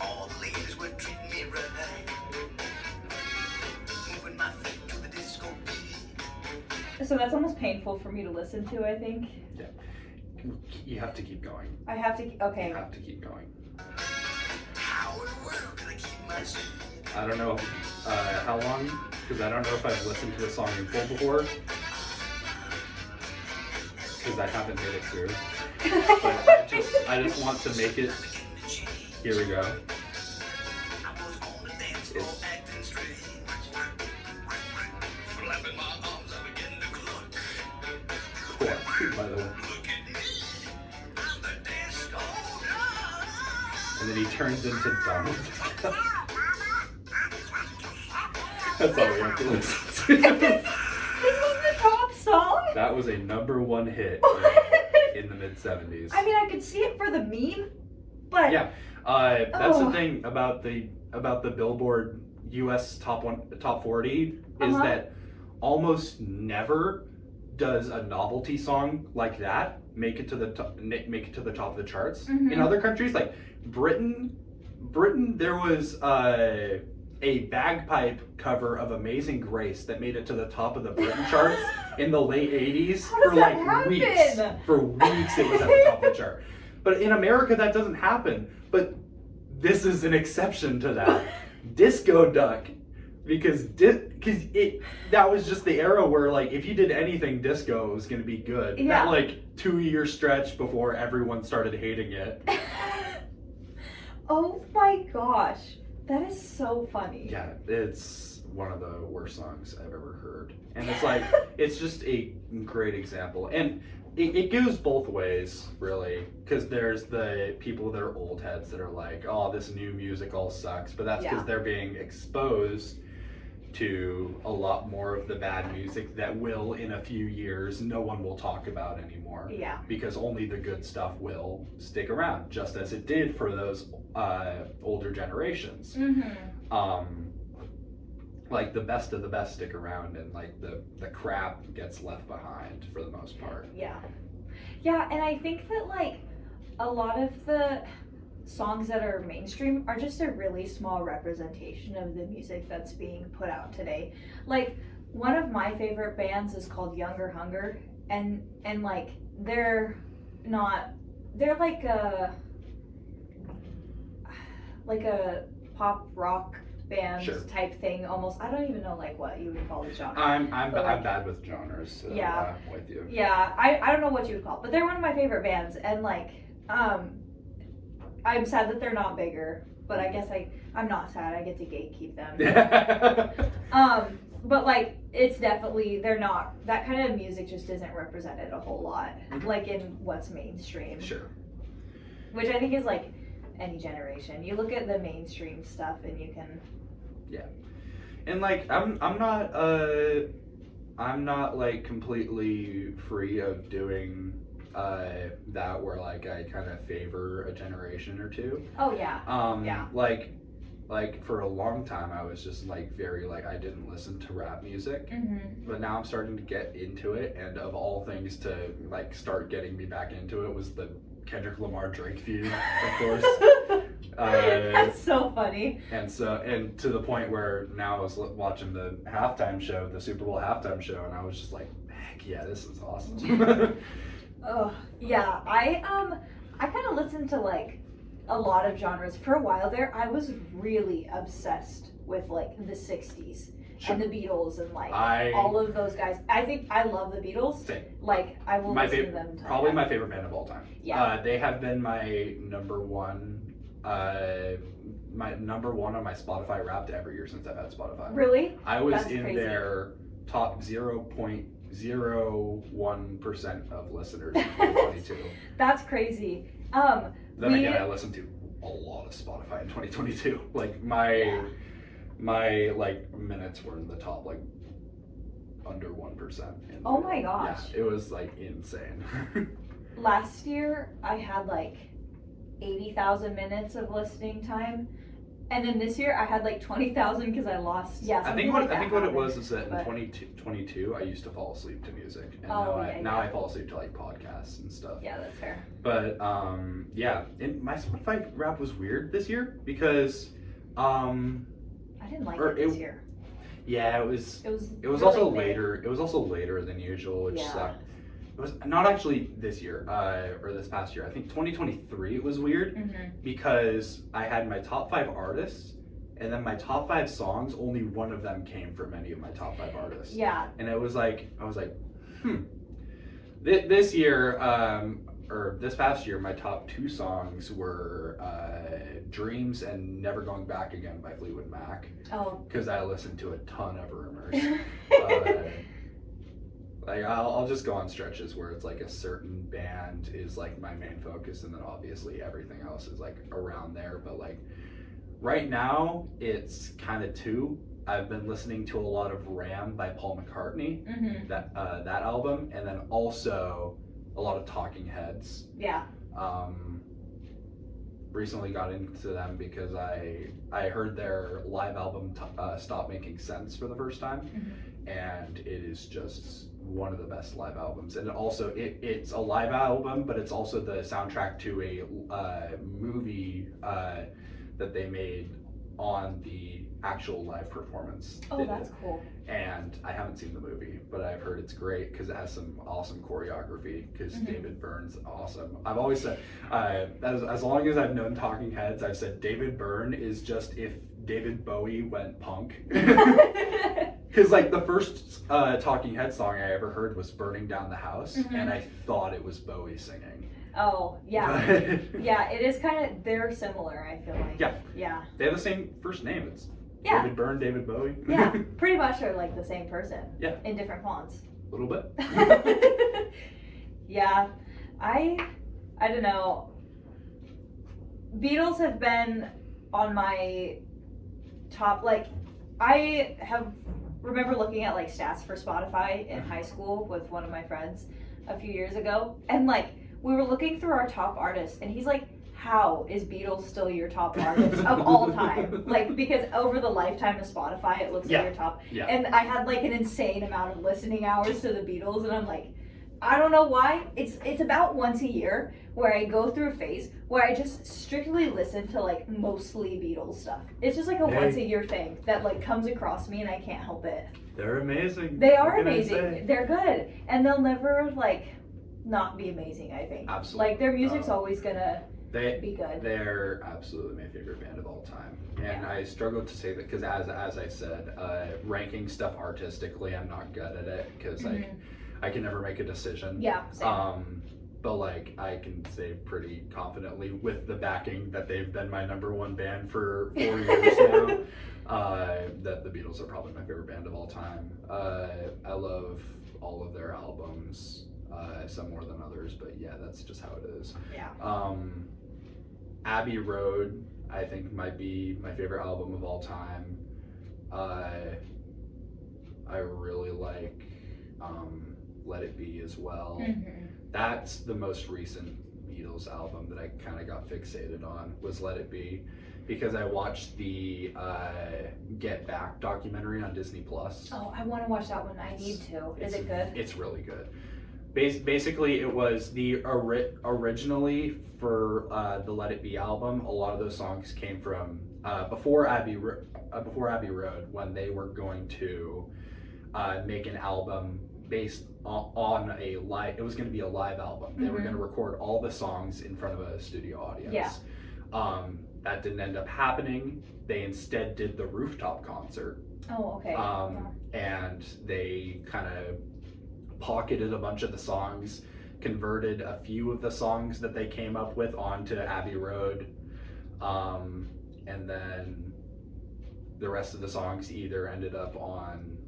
All the ladies were treating me right. Moving my feet to the disco beat. So that's almost painful for me to listen to, I think. Yeah. You have to keep going. I have to, okay. You have to keep going. How in the world can I keep my seat? I don't know how long, because I don't know if I've listened to the song in full before. Because I haven't made it through. But I just want to make it. Here we go. I was on the dance floor acting strange. Flapping my arms, I began to cluck. Cool, by the way. Look at me, I'm the disco dog. And then he turns into Donald Duck. That's all we have to listen to. This was the top song? That was a #1 hit in the mid-70s. I mean, I could see it for the meme, but... Yeah, that's the thing about the Billboard U.S. top 40 is that almost never does a novelty song like that make it to the top of the charts. In other countries, like Britain, there was a bagpipe cover of Amazing Grace that made it to the top of the Britain charts in the late 80s for like weeks. For weeks it was at the top of the chart. But in America that doesn't happen. But this is an exception to that. Disco Duck, because that was just the era where like if you did anything disco it was gonna be good. Yeah. That like 2-year stretch before everyone started hating it. Oh my gosh. That is so funny. Yeah, it's one of the worst songs I've ever heard. And it's like, it's just a great example. And it goes both ways, really. Because there's the people that are old heads that are like, oh, this new music all sucks. But that's because they're being exposed to a lot more of the bad music that will, in a few years, no one will talk about anymore. Yeah. Because only the good stuff will stick around, just as it did for those older generations. Like the best of the best stick around, and like the crap gets left behind for the most part. Yeah. Yeah, and I think that like a lot of the songs that are mainstream are just a really small representation of the music that's being put out today. Like one of my favorite bands is called Younger Hunger, and like they're like a pop rock band type thing almost. I don't even know like what you would call the genre. I'm bad with genres. So yeah, I'm with you. Yeah, I don't know what you would call it, but they're one of my favorite bands, and like I'm sad that they're not bigger, but I guess I'm not sad. I get to gatekeep them. But like it's definitely they're not that kind of music just isn't represented a whole lot like in what's mainstream. Sure. Which I think is like any generation. You look at the mainstream stuff and you can. Yeah. And like I'm not like completely free of doing that where like I kind of favor a generation or two. Oh yeah. Yeah. Like for a long time I was just like very like I didn't listen to rap music, but now I'm starting to get into it, and of all things to like start getting me back into it was the Kendrick Lamar Drake feud, of course. That's so funny. And to the point where now I was watching the halftime show, the Super Bowl halftime show, and I was just like, heck yeah, this is awesome. Oh yeah, I kind of listened to like a lot of genres for a while there. I was really obsessed with like the 60s and the Beatles and like all of those guys. I think I love the Beatles. Same. Like I will listen to them. Probably my favorite band of all time. Yeah. They have been my number one on my Spotify Wrapped every year since I've had Spotify. Really? I was That's in crazy. Their top 0.01% of listeners in 2022. That's crazy. Then again, I listened to a lot of Spotify in 2022. Like my like minutes were in the top like under 1%. Oh my gosh. Yeah, it was like insane. last year I had like 80,000 minutes of listening time. And then this year I had like 20,000 because I lost. Yeah, I think what it was happened. is that in But- 2022 I used to fall asleep to music, and Oh, now I fall asleep to like podcasts and stuff. Yeah, that's fair. But yeah, and my Spotify rap was weird this year because I didn't like it this year. yeah, it was It was really also later. It was also later than usual, which Yeah. sucked. It was not actually this year or this past year. I think 2023 it was weird because I had my top 5 artists, and then my top 5 songs, only one of them came from any of my top 5 artists. Yeah. And it was like, I was like, This year, or this past year, my top 2 songs were Dreams and Never Going Back Again by Fleetwood Mac. Oh. Because I listened to a ton of Rumors. Like I'll just go on stretches where it's like a certain band is like my main focus, and then obviously everything else is like around there. But like right now, it's kind of 2. I've been listening to a lot of Ram by Paul McCartney, that album, and then also a lot of Talking Heads. Yeah. Recently got into them because I heard their live album Stop Making Sense for the first time, and it is just one of the best live albums. And also it's a live album, but it's also the soundtrack to a movie that they made on the actual live performance. Oh, that's cool. And I haven't seen the movie, but I've heard it's great because it has some awesome choreography, because David Byrne's awesome. I've always said, as long as I've known Talking Heads, I've said David Byrne is just if David Bowie went punk. Because like the first Talking Heads song I ever heard was Burning Down the House, and I thought it was Bowie singing. Oh, yeah. Yeah, it is kind of, they're similar, I feel like. Yeah. Yeah. They have the same first name. It's Yeah. David Byrne, David Bowie. Yeah, pretty much are like the same person. Yeah. In different fonts. A little bit. Yeah. I don't know. Beatles have been on my top, like, I remember looking at like stats for Spotify in high school with one of my friends a few years ago, and like we were looking through our top artists, and he's like, how is Beatles still your top artist of all time? Like, because over the lifetime of Spotify, it looks like your top. Yeah. And I had like an insane amount of listening hours to the Beatles, and I'm like, I don't know why. It's about once a year where I go through a phase where I just strictly listen to like mostly Beatles stuff. It's just like a once a year thing that like comes across me, and I can't help it. They're amazing. They are amazing. They're good, and they'll never like not be amazing. I think. Absolutely. Like their music's always gonna be good. They're absolutely my favorite band of all time, and I struggle to say that because as I said, ranking stuff artistically, I'm not good at it because like I can never make a decision. Yeah. Same. But like I can say pretty confidently with the backing that they've been my #1 band for 4 years now, that the Beatles are probably my favorite band of all time. I love all of their albums, some more than others, but yeah, that's just how it is. Yeah. Abbey Road, I think, might be my favorite album of all time. I really like Let It Be as well. That's the most recent Beatles album that I kind of got fixated on, was Let It Be, because I watched the Get Back documentary on Disney Plus. Oh, I want to watch that one. I need to. Is it good? It's really good. Basically, it was the originally for the Let It Be album. A lot of those songs came from before Abbey Road, when they were going to make an album based on a live. It was going to be a live album. They were going to record all the songs in front of a studio audience. Yeah. That didn't end up happening. They instead did the rooftop concert. Oh, okay. And they kind of pocketed a bunch of the songs, converted a few of the songs that they came up with onto Abbey Road, and then the rest of the songs either ended up on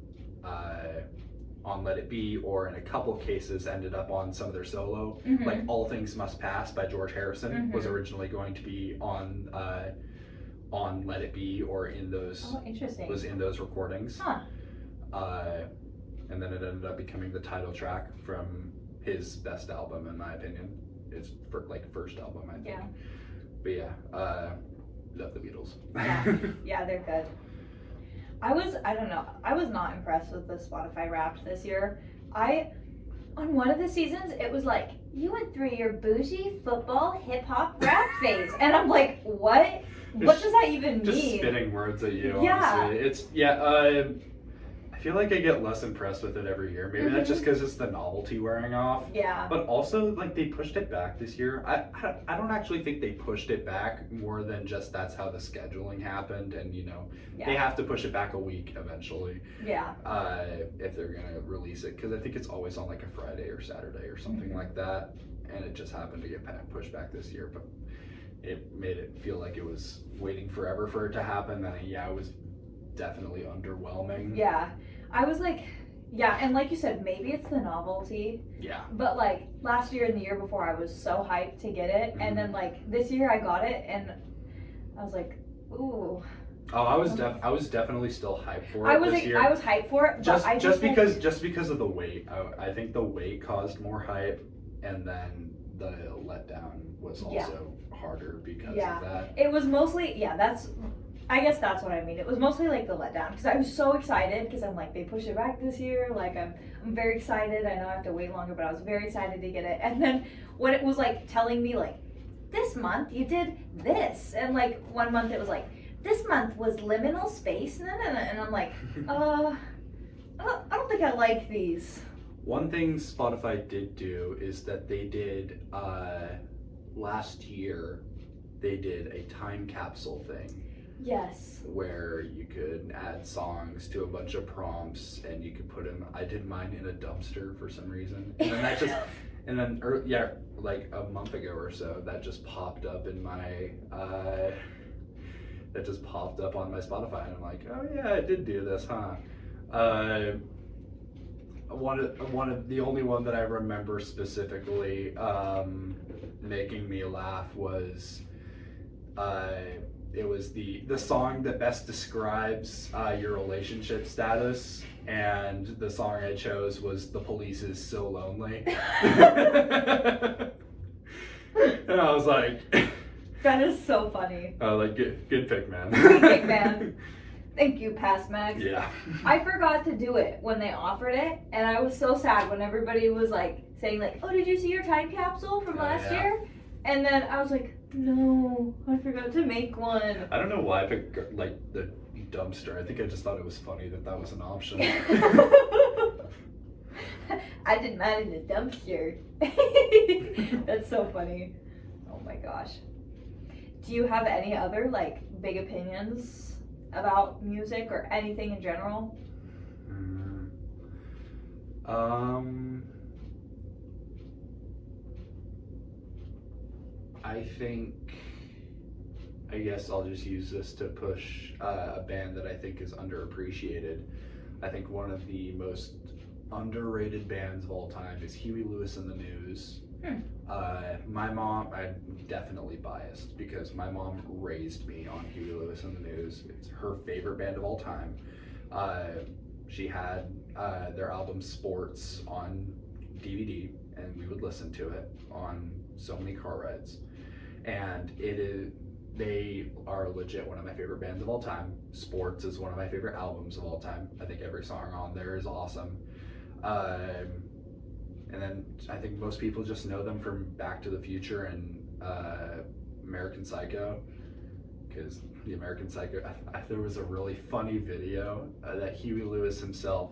Let It Be, or in a couple cases ended up on some of their solo. Like All Things Must Pass by George Harrison was originally going to be on Let It Be, or in those was in those recordings. Huh. And then it ended up becoming the title track from his best album in my opinion. His first album, I think. Yeah. But yeah, love the Beatles. Yeah, they're good. I don't know, I was not impressed with the Spotify Wrapped this year. On one of the seasons, it was like, you went through your bougie football hip-hop rap phase. And I'm like, what? What does that even mean? Just spitting words at you, Yeah. honestly. I feel like I get less impressed with it every year. Maybe that's just because it's the novelty wearing off. Yeah. But also, like, they pushed it back this year. I don't actually think they pushed it back more than just that's how the scheduling happened. And, you know, Yeah. they have to push it back a week eventually Yeah. if they're going to release it. Because I think it's always on, like, a Friday or Saturday or something like that. And it just happened to get pushed back this year. But it made it feel like it was waiting forever for it to happen. And yeah, it was definitely underwhelming. Yeah. I was like, yeah, and like you said, maybe it's the novelty. Yeah. But like last year and the year before, I was so hyped to get it, and then like this year I got it, and I was like, ooh. Oh, I was definitely still hyped for it this year. I was hyped for it, but just because of the wait. I think the wait caused more hype, and then the letdown was also harder because of that. It was mostly I guess that's what I mean. It was mostly like the letdown, because I was so excited, because I'm like, they pushed it back this year. Like I'm very excited. I know I have to wait longer, but I was very excited to get it. And then when it was like telling me like, this month you did this, and like one month it was like, this month was liminal space, and I'm like, I don't think I like these. One thing Spotify did do is that they did last year. They did a time capsule thing. Yes. Where you could add songs to a bunch of prompts, and you could put them. I did mine in a dumpster for some reason, and then that just, and then like a month ago or so, that just popped up in my, that just popped up on my Spotify, and I'm like, oh yeah, I did do this, huh? One of the only one that I remember specifically making me laugh was. It was the song that best describes your relationship status, and the song I chose was The Police's So Lonely. And I was like... That is so funny. Like, good pick, man. Good pick, man. Thank you, Past Max. Yeah. I forgot to do it when they offered it, and I was so sad when everybody was like saying like, oh, did you see your time capsule from last year? And then I was like, no, I forgot to make one. I don't know why I picked like the dumpster. I think I just thought it was funny that was an option. I did mine in the dumpster. That's so funny. Oh my gosh. Do you have any other like big opinions about music or anything in general? I guess I'll just use this to push a band that I think is underappreciated. I think one of the most underrated bands of all time is Huey Lewis and the News. My mom, I'm definitely biased because my mom raised me on Huey Lewis and the News. It's her favorite band of all time. She had their album Sports on DVD, and we would listen to it on so many car rides. And they are legit one of my favorite bands of all time. Sports is one of my favorite albums of all time. I think every song on there is awesome. And then I think most people just know them from Back to the Future and American Psycho. Because the American Psycho, there was a really funny video that Huey Lewis himself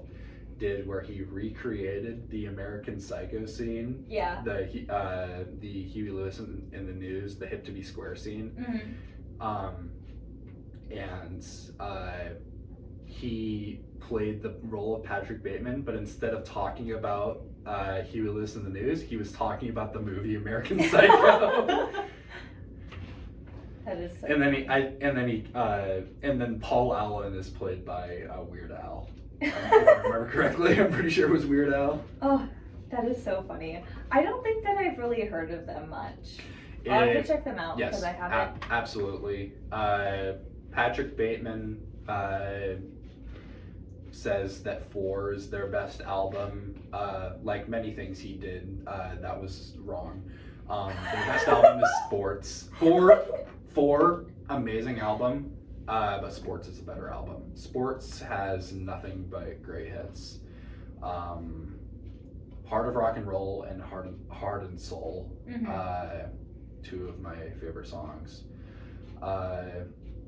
did where he recreated the American Psycho scene. Yeah. The Huey Lewis in the News, the hip to be square scene. And he played the role of Patrick Bateman, but instead of talking about Huey Lewis in the News, he was talking about the movie American Psycho. That is so and then Paul Allen is played by Weird Al. If I remember correctly, I'm pretty sure it was Weird Al. Oh, that is so funny. I don't think that I've really heard of them much. I'll have to check them out because I haven't. Absolutely. Patrick Bateman says that 4 is their best album. Like many things he did, that was wrong. Their best album is Sports. 4 amazing album, but Sports is a better album. Sports has nothing but great hits. Heart of Rock and Roll and Heart and Soul, two of my favorite songs.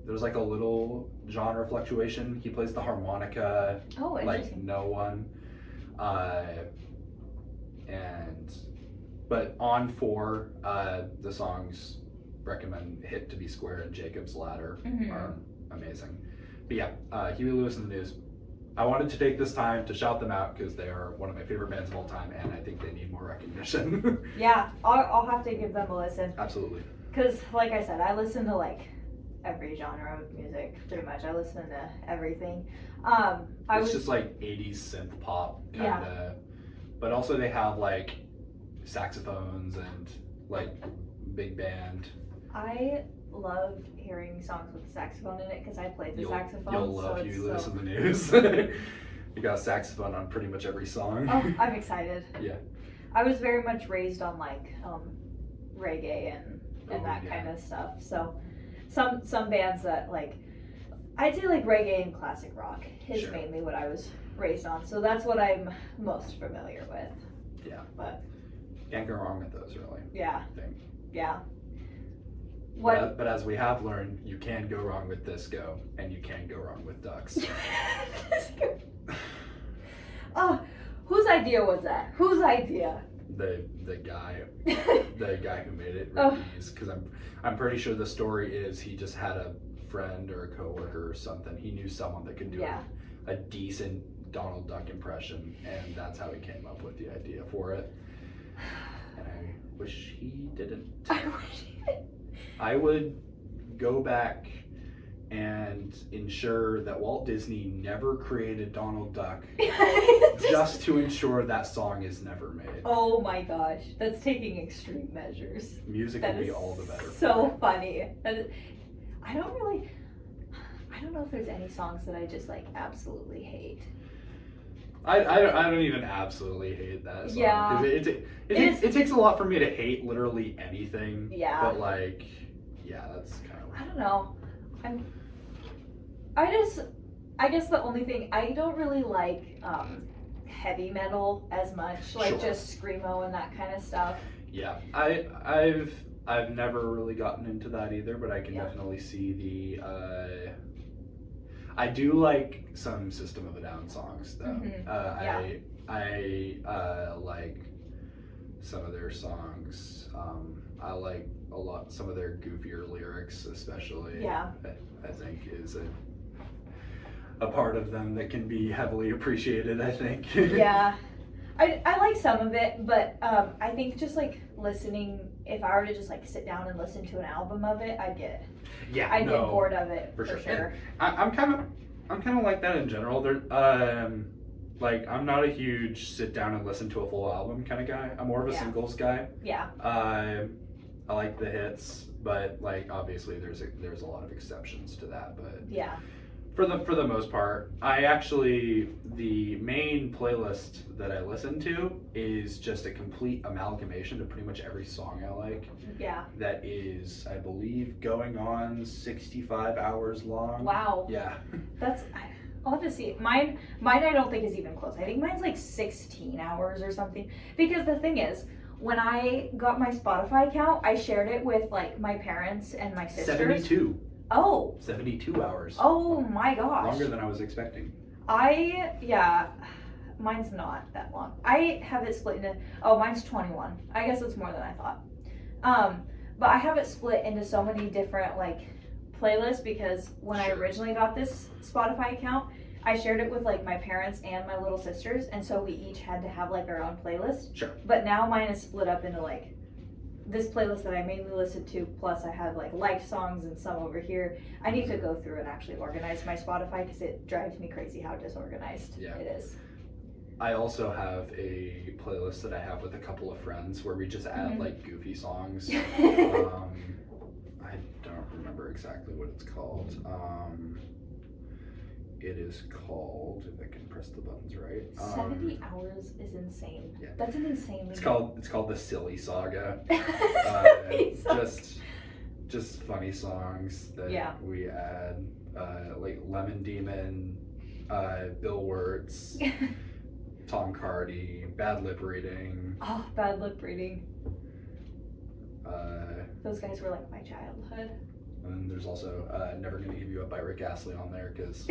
There's like a little genre fluctuation. He plays the harmonica like no one. But on 4, the songs Recommend Hit to Be Square and Jacob's Ladder are amazing. But yeah, Huey Lewis and the News. I wanted to take this time to shout them out because they are one of my favorite bands of all time, and I think they need more recognition. Yeah, I'll have to give them a listen. Absolutely. Because, like I said, I listen to like every genre of music, pretty much. I listen to everything. It's just like 80s synth pop kind of, but also they have like saxophones and like big band. I love hearing songs with saxophone in it because I played the saxophone. You'll love Huey Lewis and the News. You got a saxophone on pretty much every song. Oh, I'm excited. Yeah. I was very much raised on like reggae and that kind of stuff. So some bands that like, I'd say like reggae and classic rock is mainly what I was raised on. So that's what I'm most familiar with. Yeah. But can't go wrong with those, really. Yeah. I think. Yeah. But as we have learned, you can go wrong with disco, and you can go wrong with ducks. Oh, whose idea was that? Whose idea? The guy who made it, because I'm pretty sure the story is he just had a friend or a coworker or something. He knew someone that could do a decent Donald Duck impression, and that's how he came up with the idea for it. And I wish he didn't. I would go back and ensure that Walt Disney never created Donald Duck just to ensure that song is never made. Oh my gosh, that's taking extreme measures. Music will be all the better. So funny. I don't know if there's any songs that I just like absolutely hate. I don't even absolutely hate that song. Yeah. It takes a lot for me to hate literally anything. Yeah. But like, yeah, that's kind of. I don't know. I guess the only thing, I don't really like heavy metal as much, like just screamo and that kind of stuff. Yeah, I've never really gotten into that either, but I can definitely see the. I do like some System of a Down songs though. I like some of their songs. I like a lot some of their goofier lyrics, especially. Yeah. I think is a part of them that can be heavily appreciated, I think. Yeah. I like some of it, but I think just like listening, if I were to just like sit down and listen to an album of it, I'd get bored of it for sure. I'm kind of like that in general. Like I'm not a huge sit down and listen to a full album kind of guy. I'm more of a singles guy. Yeah. I like the hits, but like obviously there's a lot of exceptions to that, but yeah. For the most part, the main playlist that I listen to is just a complete amalgamation of pretty much every song I like. Yeah. That is, I believe, going on 65 hours long. Wow. Yeah. I'll have to see. Mine I don't think is even close. I think mine's like 16 hours or something. Because the thing is, when I got my Spotify account, I shared it with like my parents and my sisters. 72. Oh. 72 hours. Oh my gosh. Longer than I was expecting. Mine's not that long. I have it split into, mine's 21. I guess it's more than I thought. But I have it split into so many different like playlists because when I originally got this Spotify account, I shared it with like my parents and my little sisters, and so we each had to have like our own playlist. Sure. But now mine is split up into like this playlist that I mainly listen to, plus I have like liked songs and some over here. I need to go through and actually organize my Spotify because it drives me crazy how disorganized it is. I also have a playlist that I have with a couple of friends where we just add like goofy songs. I don't remember exactly what it's called. It is called, if I can press the buttons right. 70 hours is insane. Yeah. That's an insanely. It's called the Silly Saga. Silly Saga. Just funny songs that we add, like Lemon Demon, Bill Wirtz, Tom Cardy, Bad Lip Reading. Oh, Bad Lip Reading. Those guys were like my childhood. And there's also Never Gonna Give You Up by Rick Astley on there, because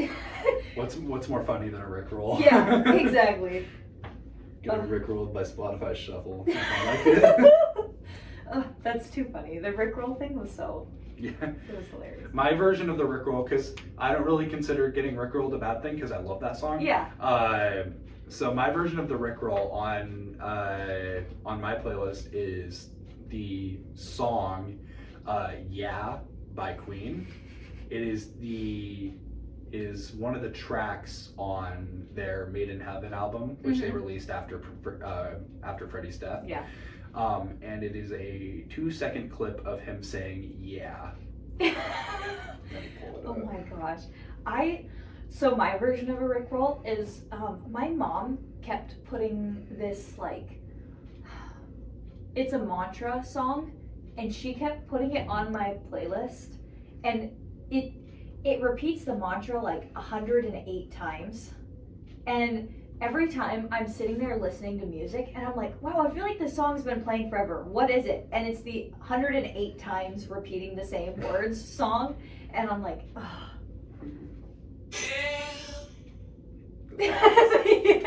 what's more funny than a Rickroll? Yeah, exactly. Getting Rickrolled by Spotify Shuffle. I like it. Oh, that's too funny. The Rickroll thing was so. Yeah. It was hilarious. My version of the Rickroll, because I don't really consider getting Rickrolled a bad thing, because I love that song. Yeah. So my version of the Rickroll on my playlist is the song "Yeah" by Queen. It is one of the tracks on their Made in Heaven album, which they released after Freddie's death. Yeah. And it is a 2-second clip of him saying "yeah." Let me pull it Oh up. my gosh. So my version of a Rickroll is my mom kept putting this like, it's a mantra song, and she kept putting it on my playlist, and it repeats the mantra like 108 times, and every time I'm sitting there listening to music and I'm like, wow, I feel like this song's been playing forever. What is it? And it's the 108 times repeating the same words song, and I'm like, oh. That's all it is.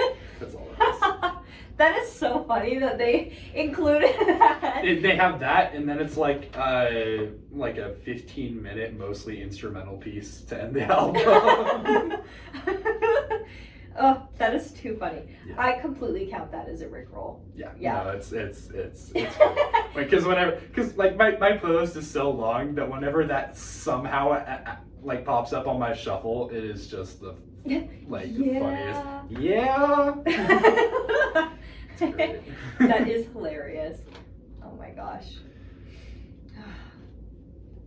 That is so funny that they included that. They have that, and then it's like a 15-minute, mostly instrumental piece to end the album. Oh, that is too funny. Yeah. I completely count that as a Rickroll. Yeah. Yeah. No, it's because like my playlist is so long that whenever that somehow like pops up on my shuffle, it is just the like the funniest. Yeah. It's great. That is hilarious. Oh my gosh.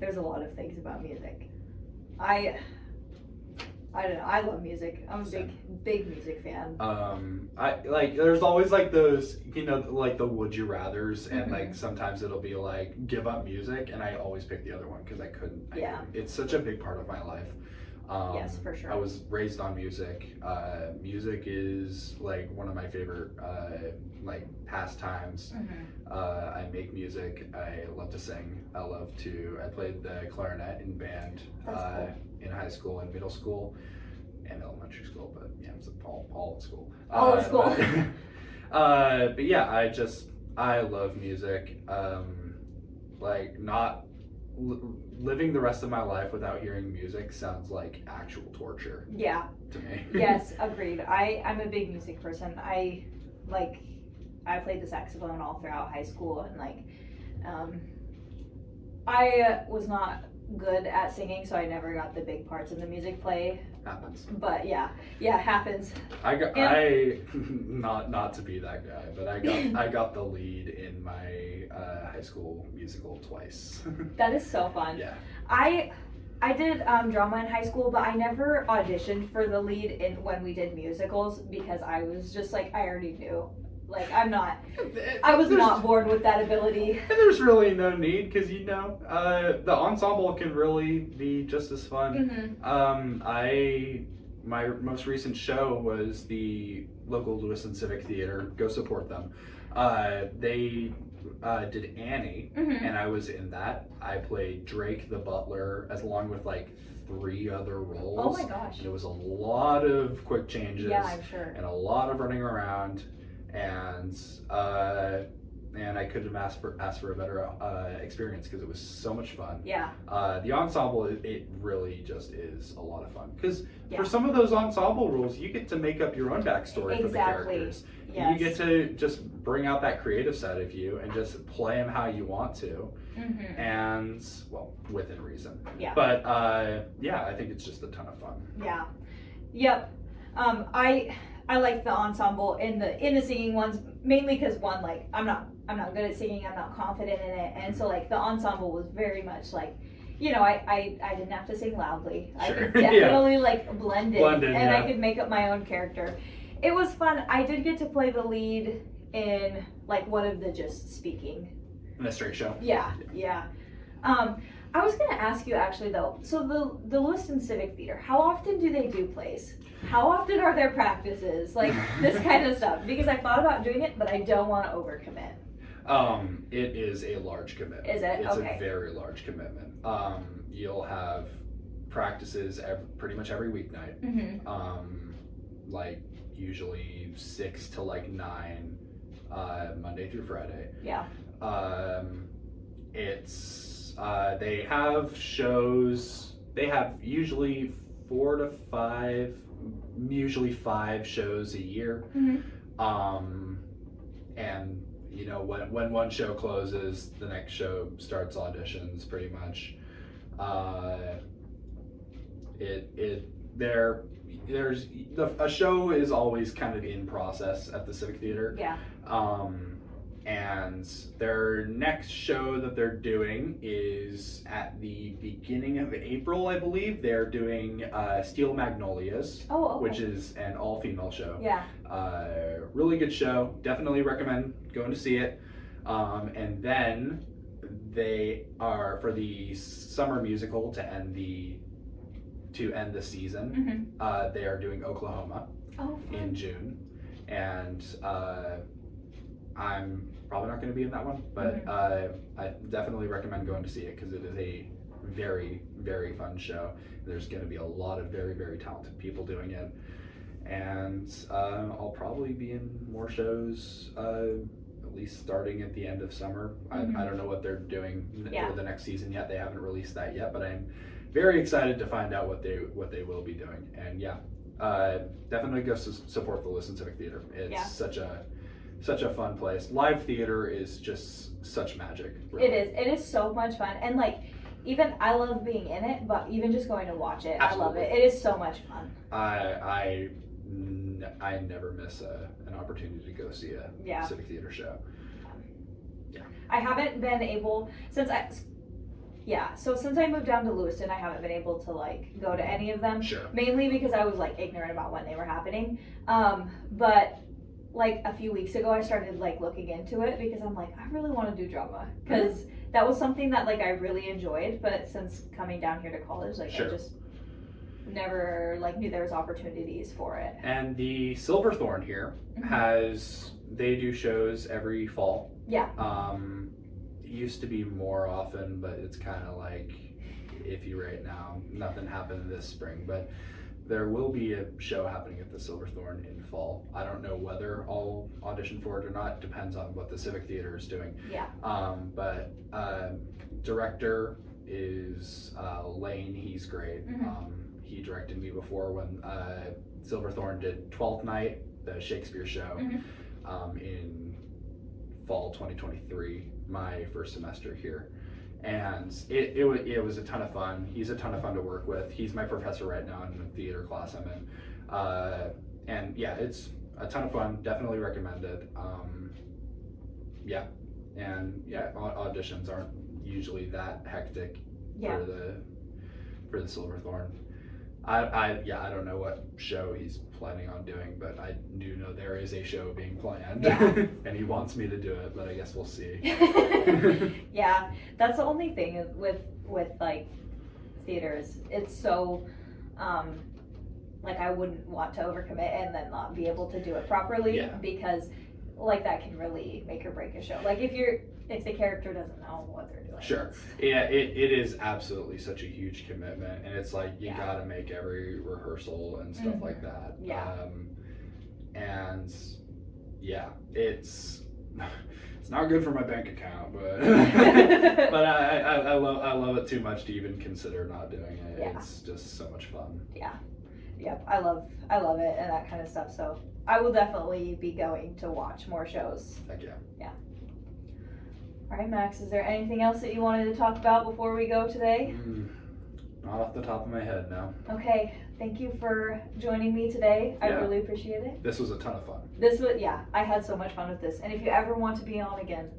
There's a lot of things about music. I don't know. I love music. I'm a big music fan. I like. There's always like those, like the would you rather's, and like sometimes it'll be like give up music, and I always pick the other one because I couldn't. It's such a big part of my life. Yes, for sure. I was raised on music. Music is like one of my favorite like pastimes. I make music. I love to sing. I played the clarinet in band in high school and middle school and elementary school, but yeah, it was all at school. All at school. But yeah, I love music. Like not living the rest of my life without hearing music sounds like actual torture. Yeah. To me. Yes, agreed. I'm a big music person. I played the saxophone all throughout high school, and I was not good at singing, so I never got the big parts in the music play. Happens. But yeah, happens. Not to be that guy, but I got the lead in my high school musical twice. That is so fun. Yeah. I did drama in high school, but I never auditioned for the lead when we did musicals because I was just like, I already knew. Like, I was not born with that ability. And there's really no need because, the ensemble can really be just as fun. My most recent show was the local Lewiston Civic Theater. Go support them. They did Annie, and I was in that. I played Drake the butler along with like 3 other roles. Oh my gosh. And it was a lot of quick changes. Yeah, I'm sure. And a lot of running around. And I couldn't have asked for a better experience because it was so much fun. Yeah. The ensemble, it really just is a lot of fun because for some of those ensemble roles, you get to make up your own backstory for the characters. Yes. You get to just bring out that creative side of you and just play them how you want to, and well, within reason. Yeah. But I think it's just a ton of fun. Yeah. Yep. I like the ensemble in the singing ones mainly because one, I'm not good at singing, I'm not confident in it, and so like the ensemble was very much like you know, I didn't have to sing loudly. I Sure. could definitely like blend in, Blend in, and yeah. I could make up my own character. It was fun. I did get to play the lead in like one of the just speaking. In a straight show. Yeah. I was gonna ask you actually though. So the Lewiston Civic Theater, how often do they do plays? How often are there practices? Like this kind of stuff? Because I thought about doing it, but I don't want to overcommit. It is a large commitment. Is it? It's Okay. a very large commitment. You'll have practices pretty much every weeknight. Mm-hmm. Like usually 6 to like 9, Monday through Friday. Yeah. They have shows. They have usually 4 to 5, usually 5 shows a year. Mm-hmm. And you know when one show closes, the next show starts auditions pretty much. A show is always kind of in process at the Civic Theater. Yeah. And their next show that they're doing is at the beginning of April, I believe. They're doing Steel Magnolias, Oh, okay. which is an all-female show. Yeah. Really good show. Definitely recommend going to see it. And then they are, for the summer musical to end the season, Mm-hmm. they are doing Oklahoma Oh, fun. in June. And I'm probably not going to be in that one, but I definitely recommend going to see it because it is a very, very fun show. There's going to be a lot of very, very talented people doing it. And I'll probably be in more shows, at least starting at the end of summer. Mhm. I don't know what they're doing Yeah. for the next season yet. They haven't released that yet, but I'm very excited to find out what they will be doing. And yeah, definitely go support the Lewiston Civic Theater. It's Yeah. such a fun place. Live theater is just such magic. Really. It is so much fun, and like even I love being in it, but even just going to watch it, I love it. It is so much fun. I never miss an opportunity to go see a Yeah. Civic Theater show. I haven't been able since I moved down to Lewiston, I haven't been able to like go to any of them. Sure. Mainly because I was like ignorant about when they were happening. But like a few weeks ago, I started like looking into it because I'm like, I really want to do drama because that was something that like I really enjoyed. But since coming down here to college, like Sure. I just never like knew there was opportunities for it. And the Silverthorne here they do shows every fall. Yeah. It used to be more often, but it's kind of like iffy right now. Nothing happened this spring, but there will be a show happening at the Silverthorne in fall. I don't know whether I'll audition for it or not. Depends on what the Civic Theater is doing. Yeah. But director is Lane. He's great. He directed me before when Silverthorne did 12th Night, the Shakespeare show, in fall 2023, my first semester here. And it was a ton of fun. He's a ton of fun to work with. He's my professor right now in the theater class I'm in. And yeah, it's a ton of fun. Definitely recommend it. Yeah. And yeah, auditions aren't usually that hectic for the Silverthorne. I don't know what show he's planning on doing, but I do know there is a show being planned. Yeah. And he wants me to do it, but I guess we'll see. Yeah, that's the only thing with like theaters. It's so like I wouldn't want to overcommit and then not be able to do it properly because like that can really make or break a show. Like if the character doesn't know what they're doing. Sure. Yeah, it is absolutely such a huge commitment, and it's like you gotta make every rehearsal and stuff like that. Yeah. And yeah, it's not good for my bank account, but but I love it too much to even consider not doing it. Yeah. It's just so much fun. Yeah. Yep. I love it and that kind of stuff. So I will definitely be going to watch more shows. Heck yeah. Yeah. All right, Max, is there anything else that you wanted to talk about before we go today? Not off the top of my head, no. Okay, thank you for joining me today. I really appreciate it. This was a ton of fun. I had so much fun with this. And if you ever want to be on again,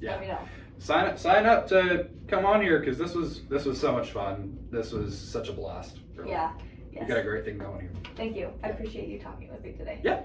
Yeah. let me know. Sign up to come on here because this was so much fun. This was such a blast. Really. Yeah. You Yes. got a great thing going here. Thank you. I appreciate you talking with me today. Yeah.